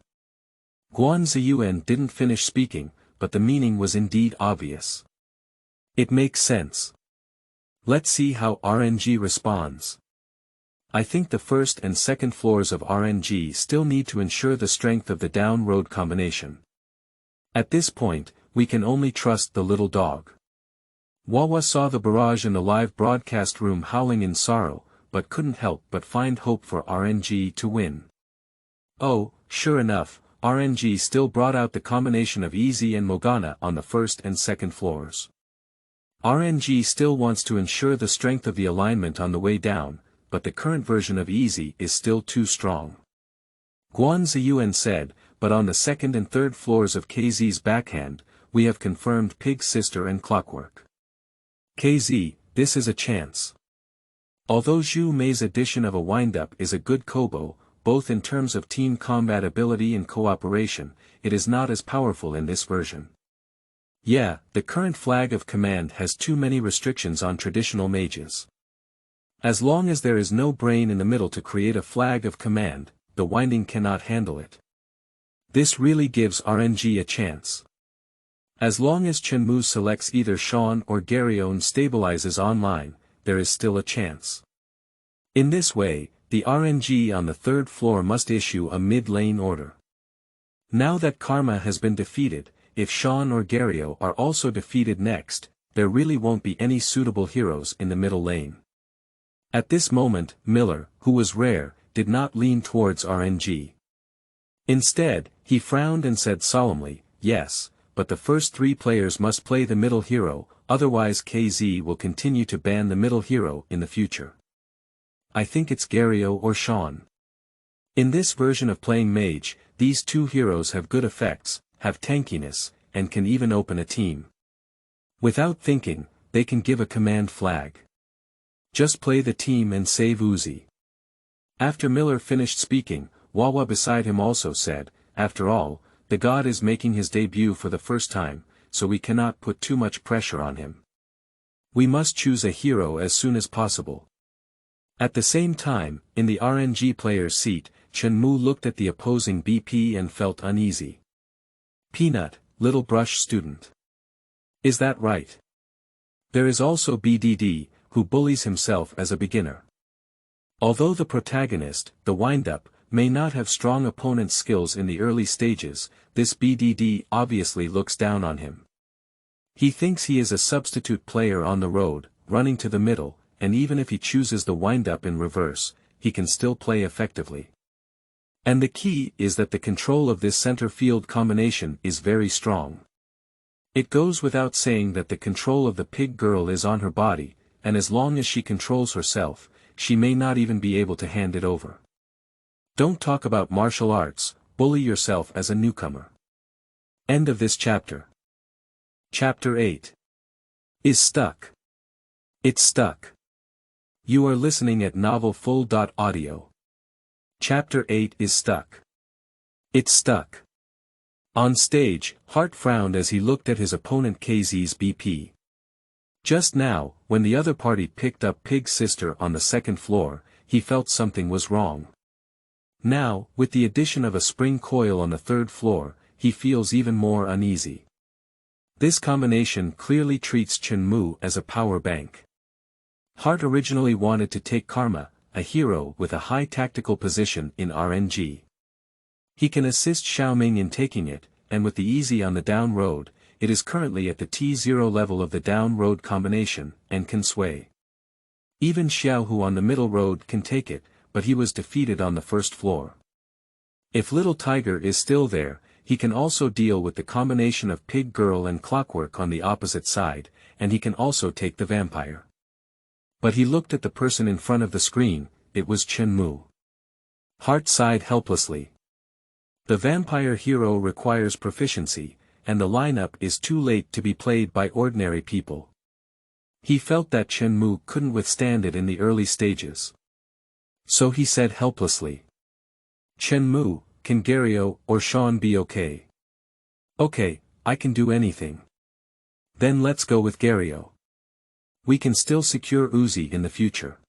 Guan Ziyuan didn't finish speaking, but the meaning was indeed obvious. It makes sense. Let's see how RNG responds. I think the first and second floors of RNG still need to ensure the strength of the down road combination. At this point, we can only trust the little dog. Wawa saw the barrage in the live broadcast room howling in sorrow, but couldn't help but find hope for RNG to win. Oh, sure enough, RNG still brought out the combination of Easy and Morgana on the first and second floors. RNG still wants to ensure the strength of the alignment on the way down, but the current version of Easy is still too strong. Guan Ziyuan said, but on the second and third floors of KZ's backhand, we have confirmed Pig Sister and Clockwork. KZ, this is a chance. Although Zhu Mei's addition of a windup is a good combo, both in terms of team combat ability and cooperation, it is not as powerful in this version. Yeah, the current flag of command has too many restrictions on traditional mages. As long as there is no brain in the middle to create a flag of command, the winding cannot handle it. This really gives RNG a chance. As long as Chen Mu selects either Sean or Garyo and stabilizes online, there is still a chance. In this way, the RNG on the third floor must issue a mid-lane order. Now that Karma has been defeated, if Sean or Garyo are also defeated next, there really won't be any suitable heroes in the middle lane. At this moment, Miller, who was rare, did not lean towards RNG. Instead, he frowned and said solemnly, yes, but the first 3 players must play the middle hero, otherwise KZ will continue to ban the middle hero in the future. I think it's Garyo or Sean. In this version of playing mage, these 2 heroes have good effects, have tankiness, and can even open a team. Without thinking, they can give a command flag. Just play the team and save Uzi. After Miller finished speaking, Wawa beside him also said, after all, the god is making his debut for the first time, so we cannot put too much pressure on him. We must choose a hero as soon as possible. At the same time, in the RNG player's seat, Chen Mu looked at the opposing BP and felt uneasy. Peanut, little brush student. Is that right? There is also BDD, who bullies himself as a beginner. Although the protagonist, the wind-up, may not have strong opponent skills in the early stages, this BDD obviously looks down on him. He thinks he is a substitute player on the road, running to the middle, and even if he chooses the wind-up in reverse, he can still play effectively. And the key is that the control of this center field combination is very strong. It goes without saying that the control of the pig girl is on her body, and as long as she controls herself, she may not even be able to hand it over. Don't talk about martial arts, bully yourself as a newcomer. End of this chapter. Chapter 8. Is stuck. It's stuck. You are listening at novelfull.audio. Chapter 8 is stuck. It's stuck. On stage, Hart frowned as he looked at his opponent KZ's BP. Just now, when the other party picked up Pig's sister on the second floor, he felt something was wrong. Now, with the addition of a spring coil on the third floor, he feels even more uneasy. This combination clearly treats Chen Mu as a power bank. Hart originally wanted to take Karma, a hero with a high tactical position in RNG. He can assist Xiaoming in taking it, and with the Easy on the down road, it is currently at the T0 level of the down road combination, and can sway. Even Xiaohu on the middle road can take it, but he was defeated on the first floor. If Little Tiger is still there, he can also deal with the combination of Pig Girl and Clockwork on the opposite side, and he can also take the vampire. But he looked at the person in front of the screen, it was Chen Mu. Hart sighed helplessly. The vampire hero requires proficiency, and the lineup is too late to be played by ordinary people. He felt that Chen Mu couldn't withstand it in the early stages. So he said helplessly. Chen Mu, can Gario or Sean be okay? Okay, I can do anything. Then let's go with Gario. We can still secure Uzi in the future.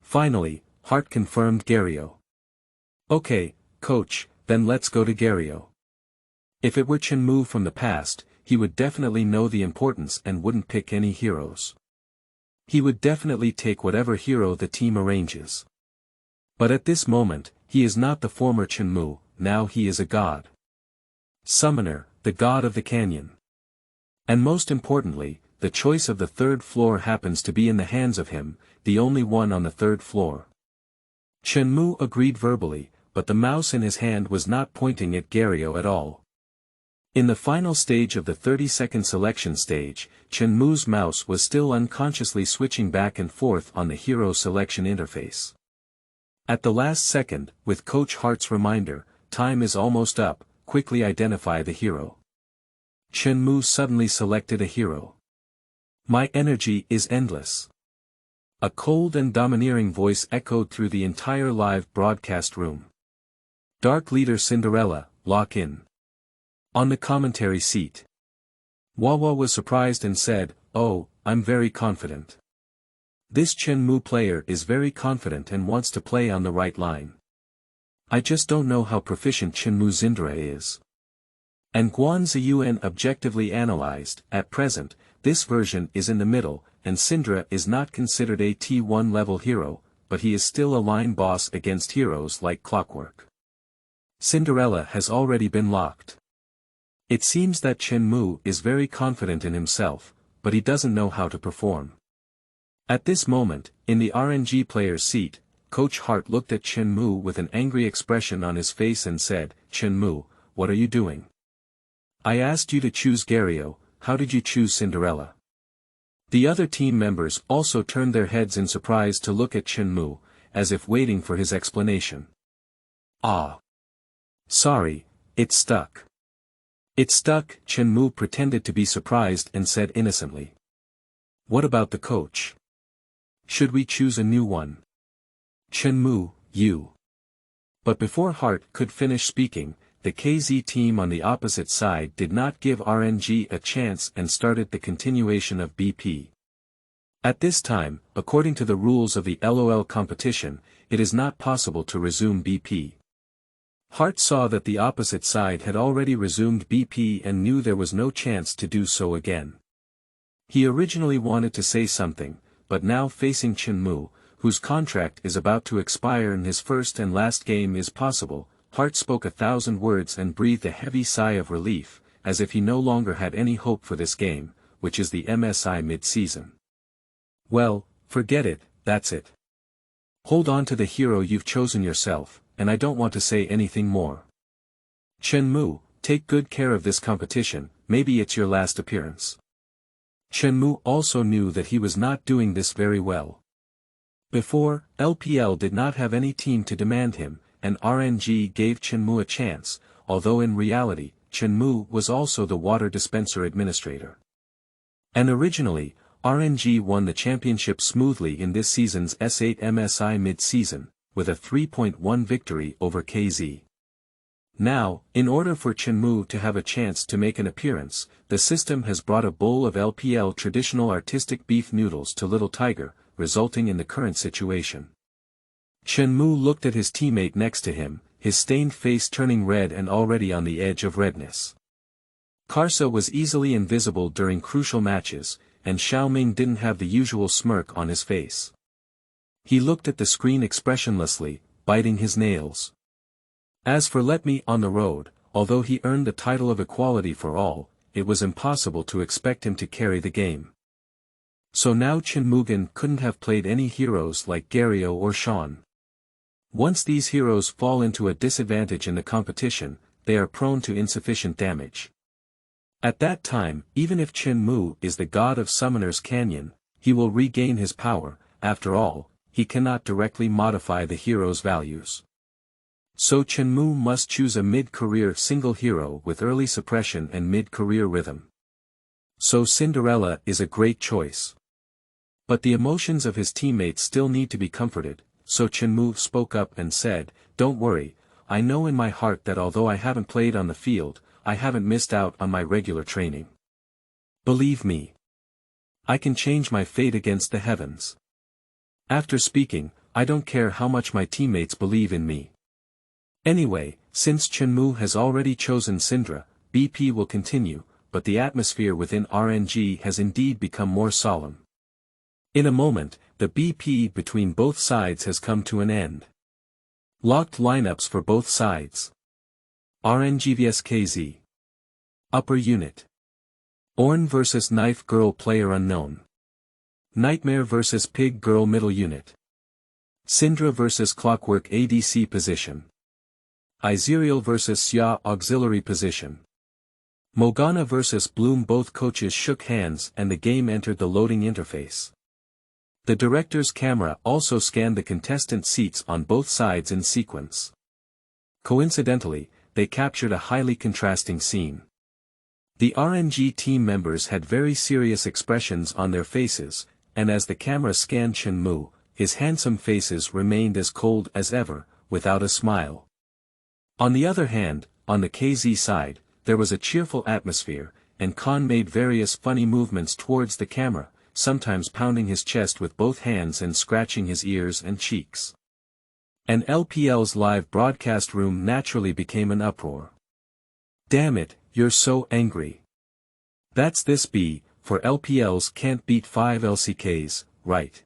Finally, Hart confirmed Gario. Okay, coach, then let's go to Gario. If it were Chen Mu from the past, he would definitely know the importance and wouldn't pick any heroes. He would definitely take whatever hero the team arranges. But at this moment, he is not the former Chen Mu, now he is a god. Summoner, the god of the canyon. And most importantly, the choice of the third floor happens to be in the hands of him, the only one on the third floor. Chen Mu agreed verbally, but the mouse in his hand was not pointing at Gario at all. In the final stage of the 30-second selection stage, Chen Mu's mouse was still unconsciously switching back and forth on the hero selection interface. At the last second, with Coach Hart's reminder, time is almost up, quickly identify the hero. Chen Mu suddenly selected a hero. My energy is endless. A cold and domineering voice echoed through the entire live broadcast room. Dark Leader Cinderella, lock in. On the commentary seat. Wawa was surprised and said, oh, I'm very confident. This Chen Mu player is very confident and wants to play on the right line. I just don't know how proficient Chen Mu Zindra is. And Guan Ziyuan objectively analyzed, at present, this version is in the middle, and Syndra is not considered a T1 level hero, but he is still a line boss against heroes like Clockwork. Cinderella has already been locked. It seems that Chen Mu is very confident in himself, but he doesn't know how to perform. At this moment, in the RNG player's seat, Coach Hart looked at Chen Mu with an angry expression on his face and said, Chen Mu, what are you doing? I asked you to choose Gario, how did you choose Cinderella? The other team members also turned their heads in surprise to look at Chen Mu, as if waiting for his explanation. Ah. Sorry, it stuck. It stuck, Chen Mu pretended to be surprised and said innocently. What about the coach? Should we choose a new one? Chen Mu, you. But before Hart could finish speaking, the KZ team on the opposite side did not give RNG a chance and started the continuation of BP. At this time, according to the rules of the LOL competition, it is not possible to resume BP. Hart saw that the opposite side had already resumed BP and knew there was no chance to do so again. He originally wanted to say something, but now facing Chen Mu, whose contract is about to expire and his first and last game is possible, Hart spoke 1,000 words and breathed a heavy sigh of relief, as if he no longer had any hope for this game, which is the MSI mid-season. Well, forget it, that's it. Hold on to the hero you've chosen yourself, and I don't want to say anything more. Chen Mu, take good care of this competition, maybe it's your last appearance. Chen Mu also knew that he was not doing this very well. Before, LPL did not have any team to demand him, and RNG gave Chen Mu a chance, although in reality, Chen Mu was also the water dispenser administrator. And originally, RNG won the championship smoothly in this season's S8 MSI mid-season, with a 3.1 victory over KZ. Now, in order for Chen Mu to have a chance to make an appearance, the system has brought a bowl of LPL traditional artistic beef noodles to Little Tiger, resulting in the current situation. Chen Mu looked at his teammate next to him, his stained face turning red and already on the edge of redness. Karsa was easily invisible during crucial matches, and Xiaoming didn't have the usual smirk on his face. He looked at the screen expressionlessly, biting his nails. As for Let Me on the Road, although he earned the title of equality for all, it was impossible to expect him to carry the game. So now Chen Mugen couldn't have played any heroes like Gario or Sean. Once these heroes fall into a disadvantage in the competition, they are prone to insufficient damage. At that time, even if Chen Mu is the god of Summoner's Canyon, he will regain his power. After all, he cannot directly modify the hero's values. So Chen Mu must choose a mid-career single hero with early suppression and mid-career rhythm. So Cinderella is a great choice. But the emotions of his teammates still need to be comforted, so Chen Mu spoke up and said, "Don't worry, I know in my heart that although I haven't played on the field, I haven't missed out on my regular training. Believe me. I can change my fate against the heavens. After speaking, I don't care how much my teammates believe in me." Anyway, since Chen Mu has already chosen Syndra, BP will continue, but the atmosphere within RNG has indeed become more solemn. In a moment, the BP between both sides has come to an end. Locked lineups for both sides. RNG vs KZ. Upper Unit. Orn vs Knife Girl Player Unknown. Nightmare vs Pig Girl Middle Unit. Syndra vs Clockwork ADC Position. Izerial vs Xia Auxiliary Position. Mogana vs Bloom. Both coaches shook hands and the game entered the loading interface. The director's camera also scanned the contestant seats on both sides in sequence. Coincidentally, they captured a highly contrasting scene. The RNG team members had very serious expressions on their faces, and as the camera scanned Chen Mu, his handsome faces remained as cold as ever, without a smile. On the other hand, on the KZ side, there was a cheerful atmosphere, and Khan made various funny movements towards the camera, sometimes pounding his chest with both hands and scratching his ears and cheeks. And LPL's live broadcast room naturally became an uproar. "Damn it, you're so angry. That's this B, for LPLs can't beat 5 LCKs, right?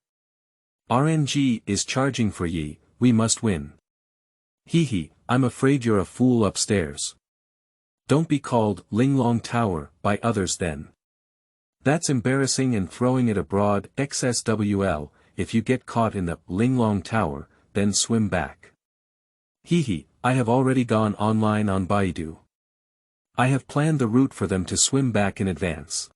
RNG is charging for ye, we must win. Hee, I'm afraid you're a fool upstairs. Don't be called Linglong Tower by others then. That's embarrassing and throwing it abroad. XSWL, if you get caught in the Linglong Tower, then swim back. Hee, I have already gone online on Baidu. I have planned the route for them to swim back in advance.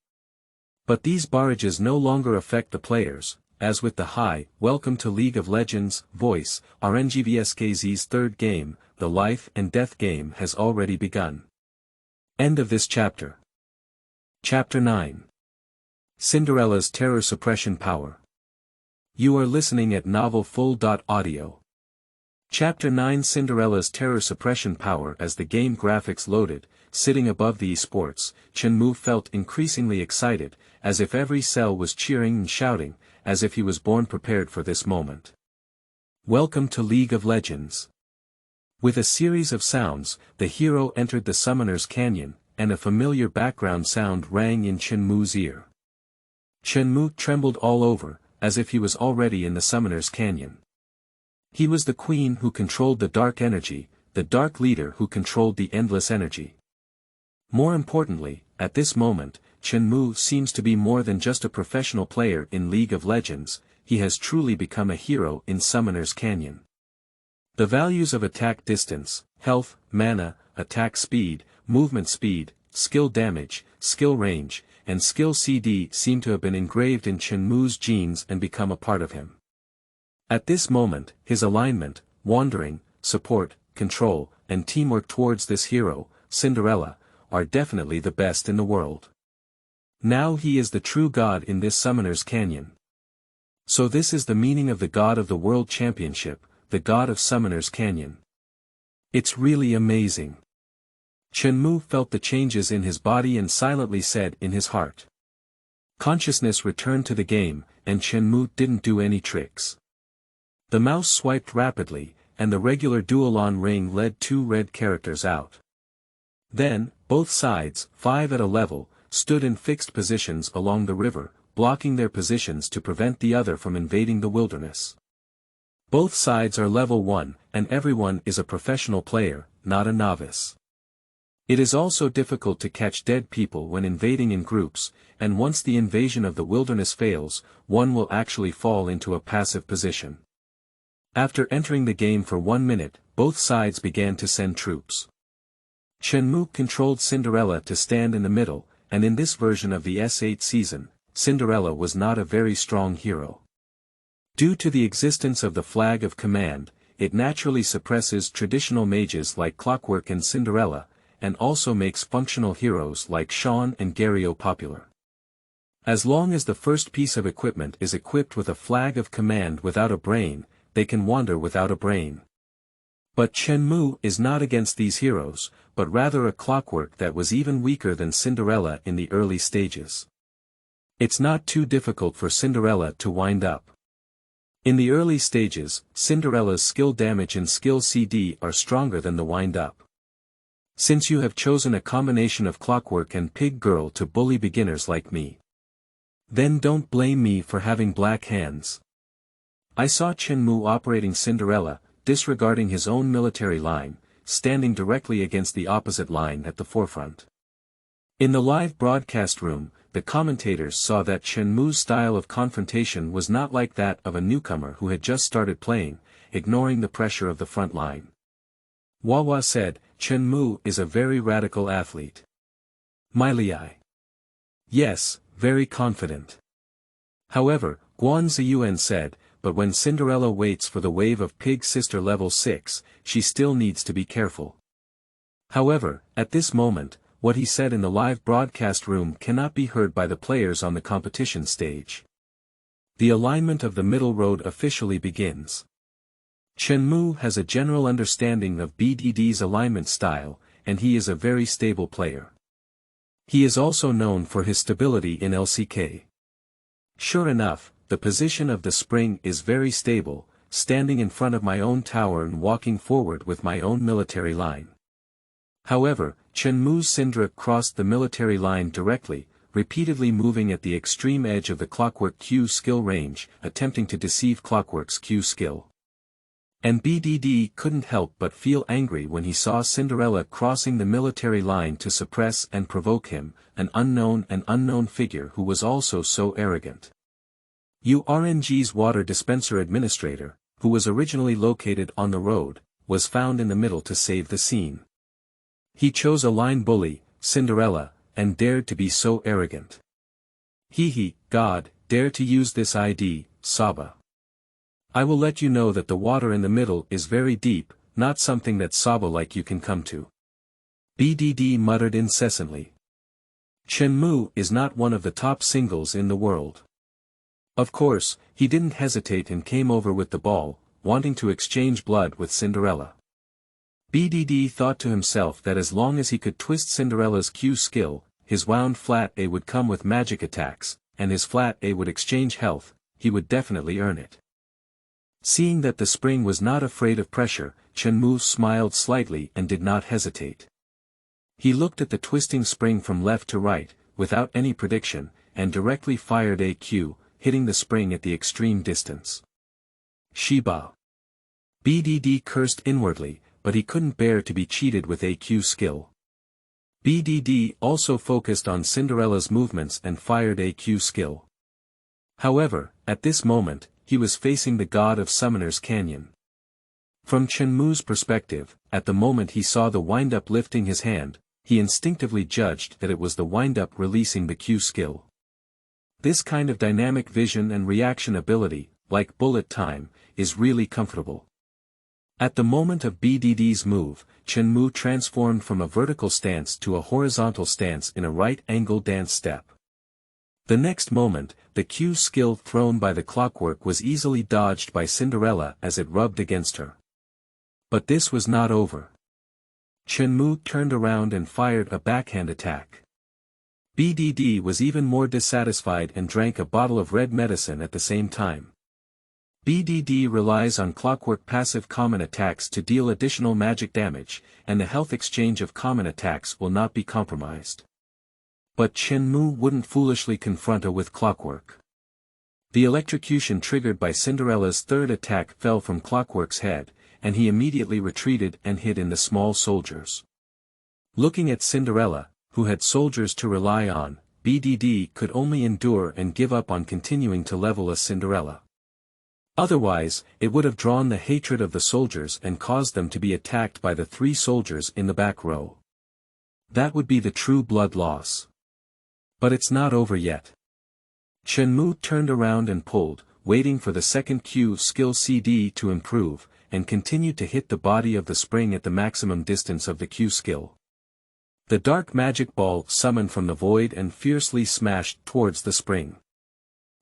But these barrages no longer affect the players, as with the Hi, Welcome to League of Legends voice, RNG vs KZ's third game, the life and death game has already begun. End of this chapter. Chapter 9. Cinderella's Terror Suppression Power. You are listening at novelfull.audio. Chapter 9. Cinderella's Terror Suppression Power. As the game graphics loaded, sitting above the esports, Chen Mu felt increasingly excited, as if every cell was cheering and shouting, as if he was born prepared for this moment. Welcome to League of Legends. With a series of sounds, the hero entered the Summoner's Canyon, and a familiar background sound rang in Chen Mu's ear. Chen Mu trembled all over, as if he was already in the Summoner's Canyon. He was the queen who controlled the dark energy, the dark leader who controlled the endless energy. More importantly, at this moment, Chen Mu seems to be more than just a professional player in League of Legends, he has truly become a hero in Summoner's Canyon. The values of attack distance, health, mana, attack speed, movement speed, skill damage, skill range, and skill CD seem to have been engraved in Chen Mu's genes and become a part of him. At this moment, his alignment, wandering, support, control, and teamwork towards this hero, Cinderella, are definitely the best in the world. Now he is the true god in this Summoner's Canyon. So this is the meaning of the god of the World Championship, the god of Summoner's Canyon. It's really amazing. Chen Mu felt the changes in his body and silently said in his heart. Consciousness returned to the game, and Chen Mu didn't do any tricks. The mouse swiped rapidly, and the regular dual-on ring led 2 red characters out. Then, both sides, 5 at a level, stood in fixed positions along the river, blocking their positions to prevent the other from invading the wilderness. Both sides are level 1, and everyone is a professional player, not a novice. It is also difficult to catch dead people when invading in groups, and once the invasion of the wilderness fails, one will actually fall into a passive position. After entering the game for 1 minute, both sides began to send troops. Chen Mu controlled Cinderella to stand in the middle, and in this version of the S8 season, Cinderella was not a very strong hero. Due to the existence of the flag of command, it naturally suppresses traditional mages like Clockwork and Cinderella, and also makes functional heroes like Sean and Gario popular. As long as the first piece of equipment is equipped with a flag of command without a brain, they can wander without a brain. But Chen Mu is not against these heroes, but rather a Clockwork that was even weaker than Cinderella in the early stages. It's not too difficult for Cinderella to wind up. In the early stages, Cinderella's skill damage and skill CD are stronger than the wind-up. Since you have chosen a combination of Clockwork and Pig Girl to bully beginners like me, then don't blame me for having black hands. I saw Chen Mu operating Cinderella, disregarding his own military line, standing directly against the opposite line at the forefront. In the live broadcast room, the commentators saw that Chen Mu's style of confrontation was not like that of a newcomer who had just started playing, ignoring the pressure of the front line. Wawa said, Chen Mu is a very radical athlete. Miley. Yes, very confident. However, Guan Ziyuan said, but when Cinderella waits for the wave of Pig Sister level 6, she still needs to be careful. However, at this moment, what he said in the live broadcast room cannot be heard by the players on the competition stage. The alignment of the middle road officially begins. Chen Mu has a general understanding of BDD's alignment style, and he is a very stable player. He is also known for his stability in LCK. Sure enough, the position of the spring is very stable, standing in front of my own tower and walking forward with my own military line. However, Chen Mu's Syndra crossed the military line directly, repeatedly moving at the extreme edge of the Clockwork Q skill range, attempting to deceive Clockwork's Q skill. And BDD couldn't help but feel angry when he saw Cinderella crossing the military line to suppress and provoke him, an unknown figure who was also so arrogant. URNG's water dispenser administrator, who was originally located on the road, was found in the middle to save the scene. He chose a line bully, Cinderella, and dared to be so arrogant. God, dare to use this ID, Saba. I will let you know that the water in the middle is very deep, not something that Saba like you can come to. BDD muttered incessantly. Chen Mu is not one of the top singles in the world. Of course, he didn't hesitate and came over with the ball, wanting to exchange blood with Cinderella. BDD thought to himself that as long as he could twist Cinderella's Q skill, his wound flat A would come with magic attacks, and his flat A would exchange health, he would definitely earn it. Seeing that the spring was not afraid of pressure, Chen Mu smiled slightly and did not hesitate. He looked at the twisting spring from left to right, without any prediction, and directly fired a Q, hitting the spring at the extreme distance. Shiba. BDD cursed inwardly, but he couldn't bear to be cheated with a Q skill. BDD also focused on Cinderella's movements and fired a Q skill. However, at this moment, he was facing the god of Summoner's Canyon. From Chen Mu's perspective, at the moment he saw the wind-up lifting his hand, he instinctively judged that it was the wind-up releasing the Q skill. This kind of dynamic vision and reaction ability, like bullet time, is really comfortable. At the moment of BDD's move, Chen Mu transformed from a vertical stance to a horizontal stance in a right-angle dance step. The next moment, the Q skill thrown by the Clockwork was easily dodged by Cinderella as it rubbed against her. But this was not over. Chen Mu turned around and fired a backhand attack. BDD was even more dissatisfied and drank a bottle of red medicine at the same time. BDD relies on Clockwork passive common attacks to deal additional magic damage, and the health exchange of common attacks will not be compromised. But Chen Mu wouldn't foolishly confront her with Clockwork. The electrocution triggered by Cinderella's third attack fell from Clockwork's head, and he immediately retreated and hid in the small soldiers. Looking at Cinderella, who had soldiers to rely on, BDD could only endure and give up on continuing to level a Cinderella. Otherwise, it would have drawn the hatred of the soldiers and caused them to be attacked by the 3 soldiers in the back row. That would be the true blood loss. But it's not over yet. Chen Mu turned around and pulled, waiting for the second Q skill CD to improve, and continued to hit the body of the spring at the maximum distance of the Q skill. The dark magic ball summoned from the void and fiercely smashed towards the spring.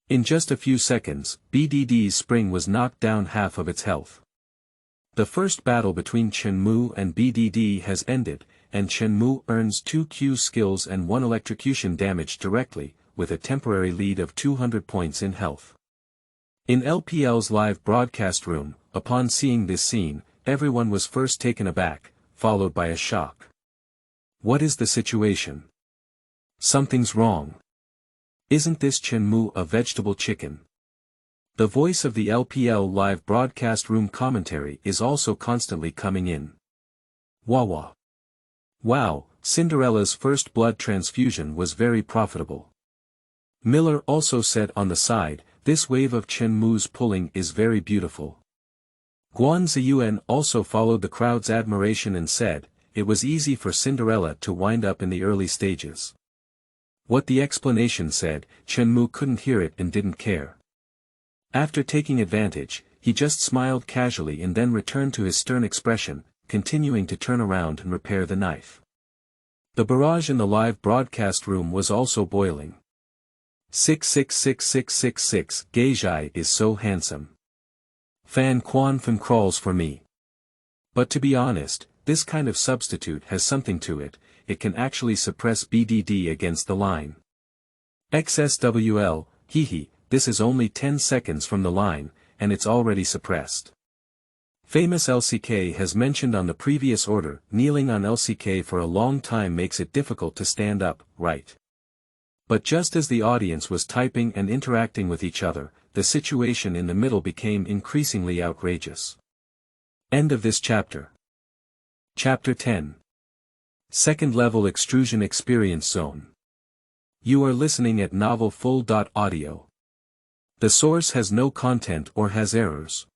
In just a few seconds, BDD's spring was knocked down half of its health. The first battle between Chen Mu and BDD has ended, and Chen Mu earns 2 Q skills and 1 electrocution damage directly, with a temporary lead of 200 points in health. In LPL's live broadcast room, upon seeing this scene, everyone was first taken aback, followed by a shock. What is the situation? Something's wrong. Isn't this Chen Mu a vegetable chicken? The voice of the LPL live broadcast room commentary is also constantly coming in. Wawa. Wow, Cinderella's first blood transfusion was very profitable. Miller also said on the side, this wave of Chen Mu's pulling is very beautiful. Guan Ziyuan also followed the crowd's admiration and said, it was easy for Cinderella to wind up in the early stages. What the explanation said, Chen Mu couldn't hear it and didn't care. After taking advantage, he just smiled casually and then returned to his stern expression, continuing to turn around and repair the knife. The barrage in the live broadcast room was also boiling. 666666 Geijai is so handsome. Fan Quan Fan crawls for me. But to be honest, this kind of substitute has something to it, it can actually suppress BDD against the line. XSWL, hehe, this is only 10 seconds from the line, and it's already suppressed. Famous LCK has mentioned on the previous order, kneeling on LCK for a long time makes it difficult to stand up, right? But just as the audience was typing and interacting with each other, the situation in the middle became increasingly outrageous. End of this chapter. Chapter 10. Second Level Extrusion Experience Zone. You are listening at novelfull.audio. The source has no content or has errors.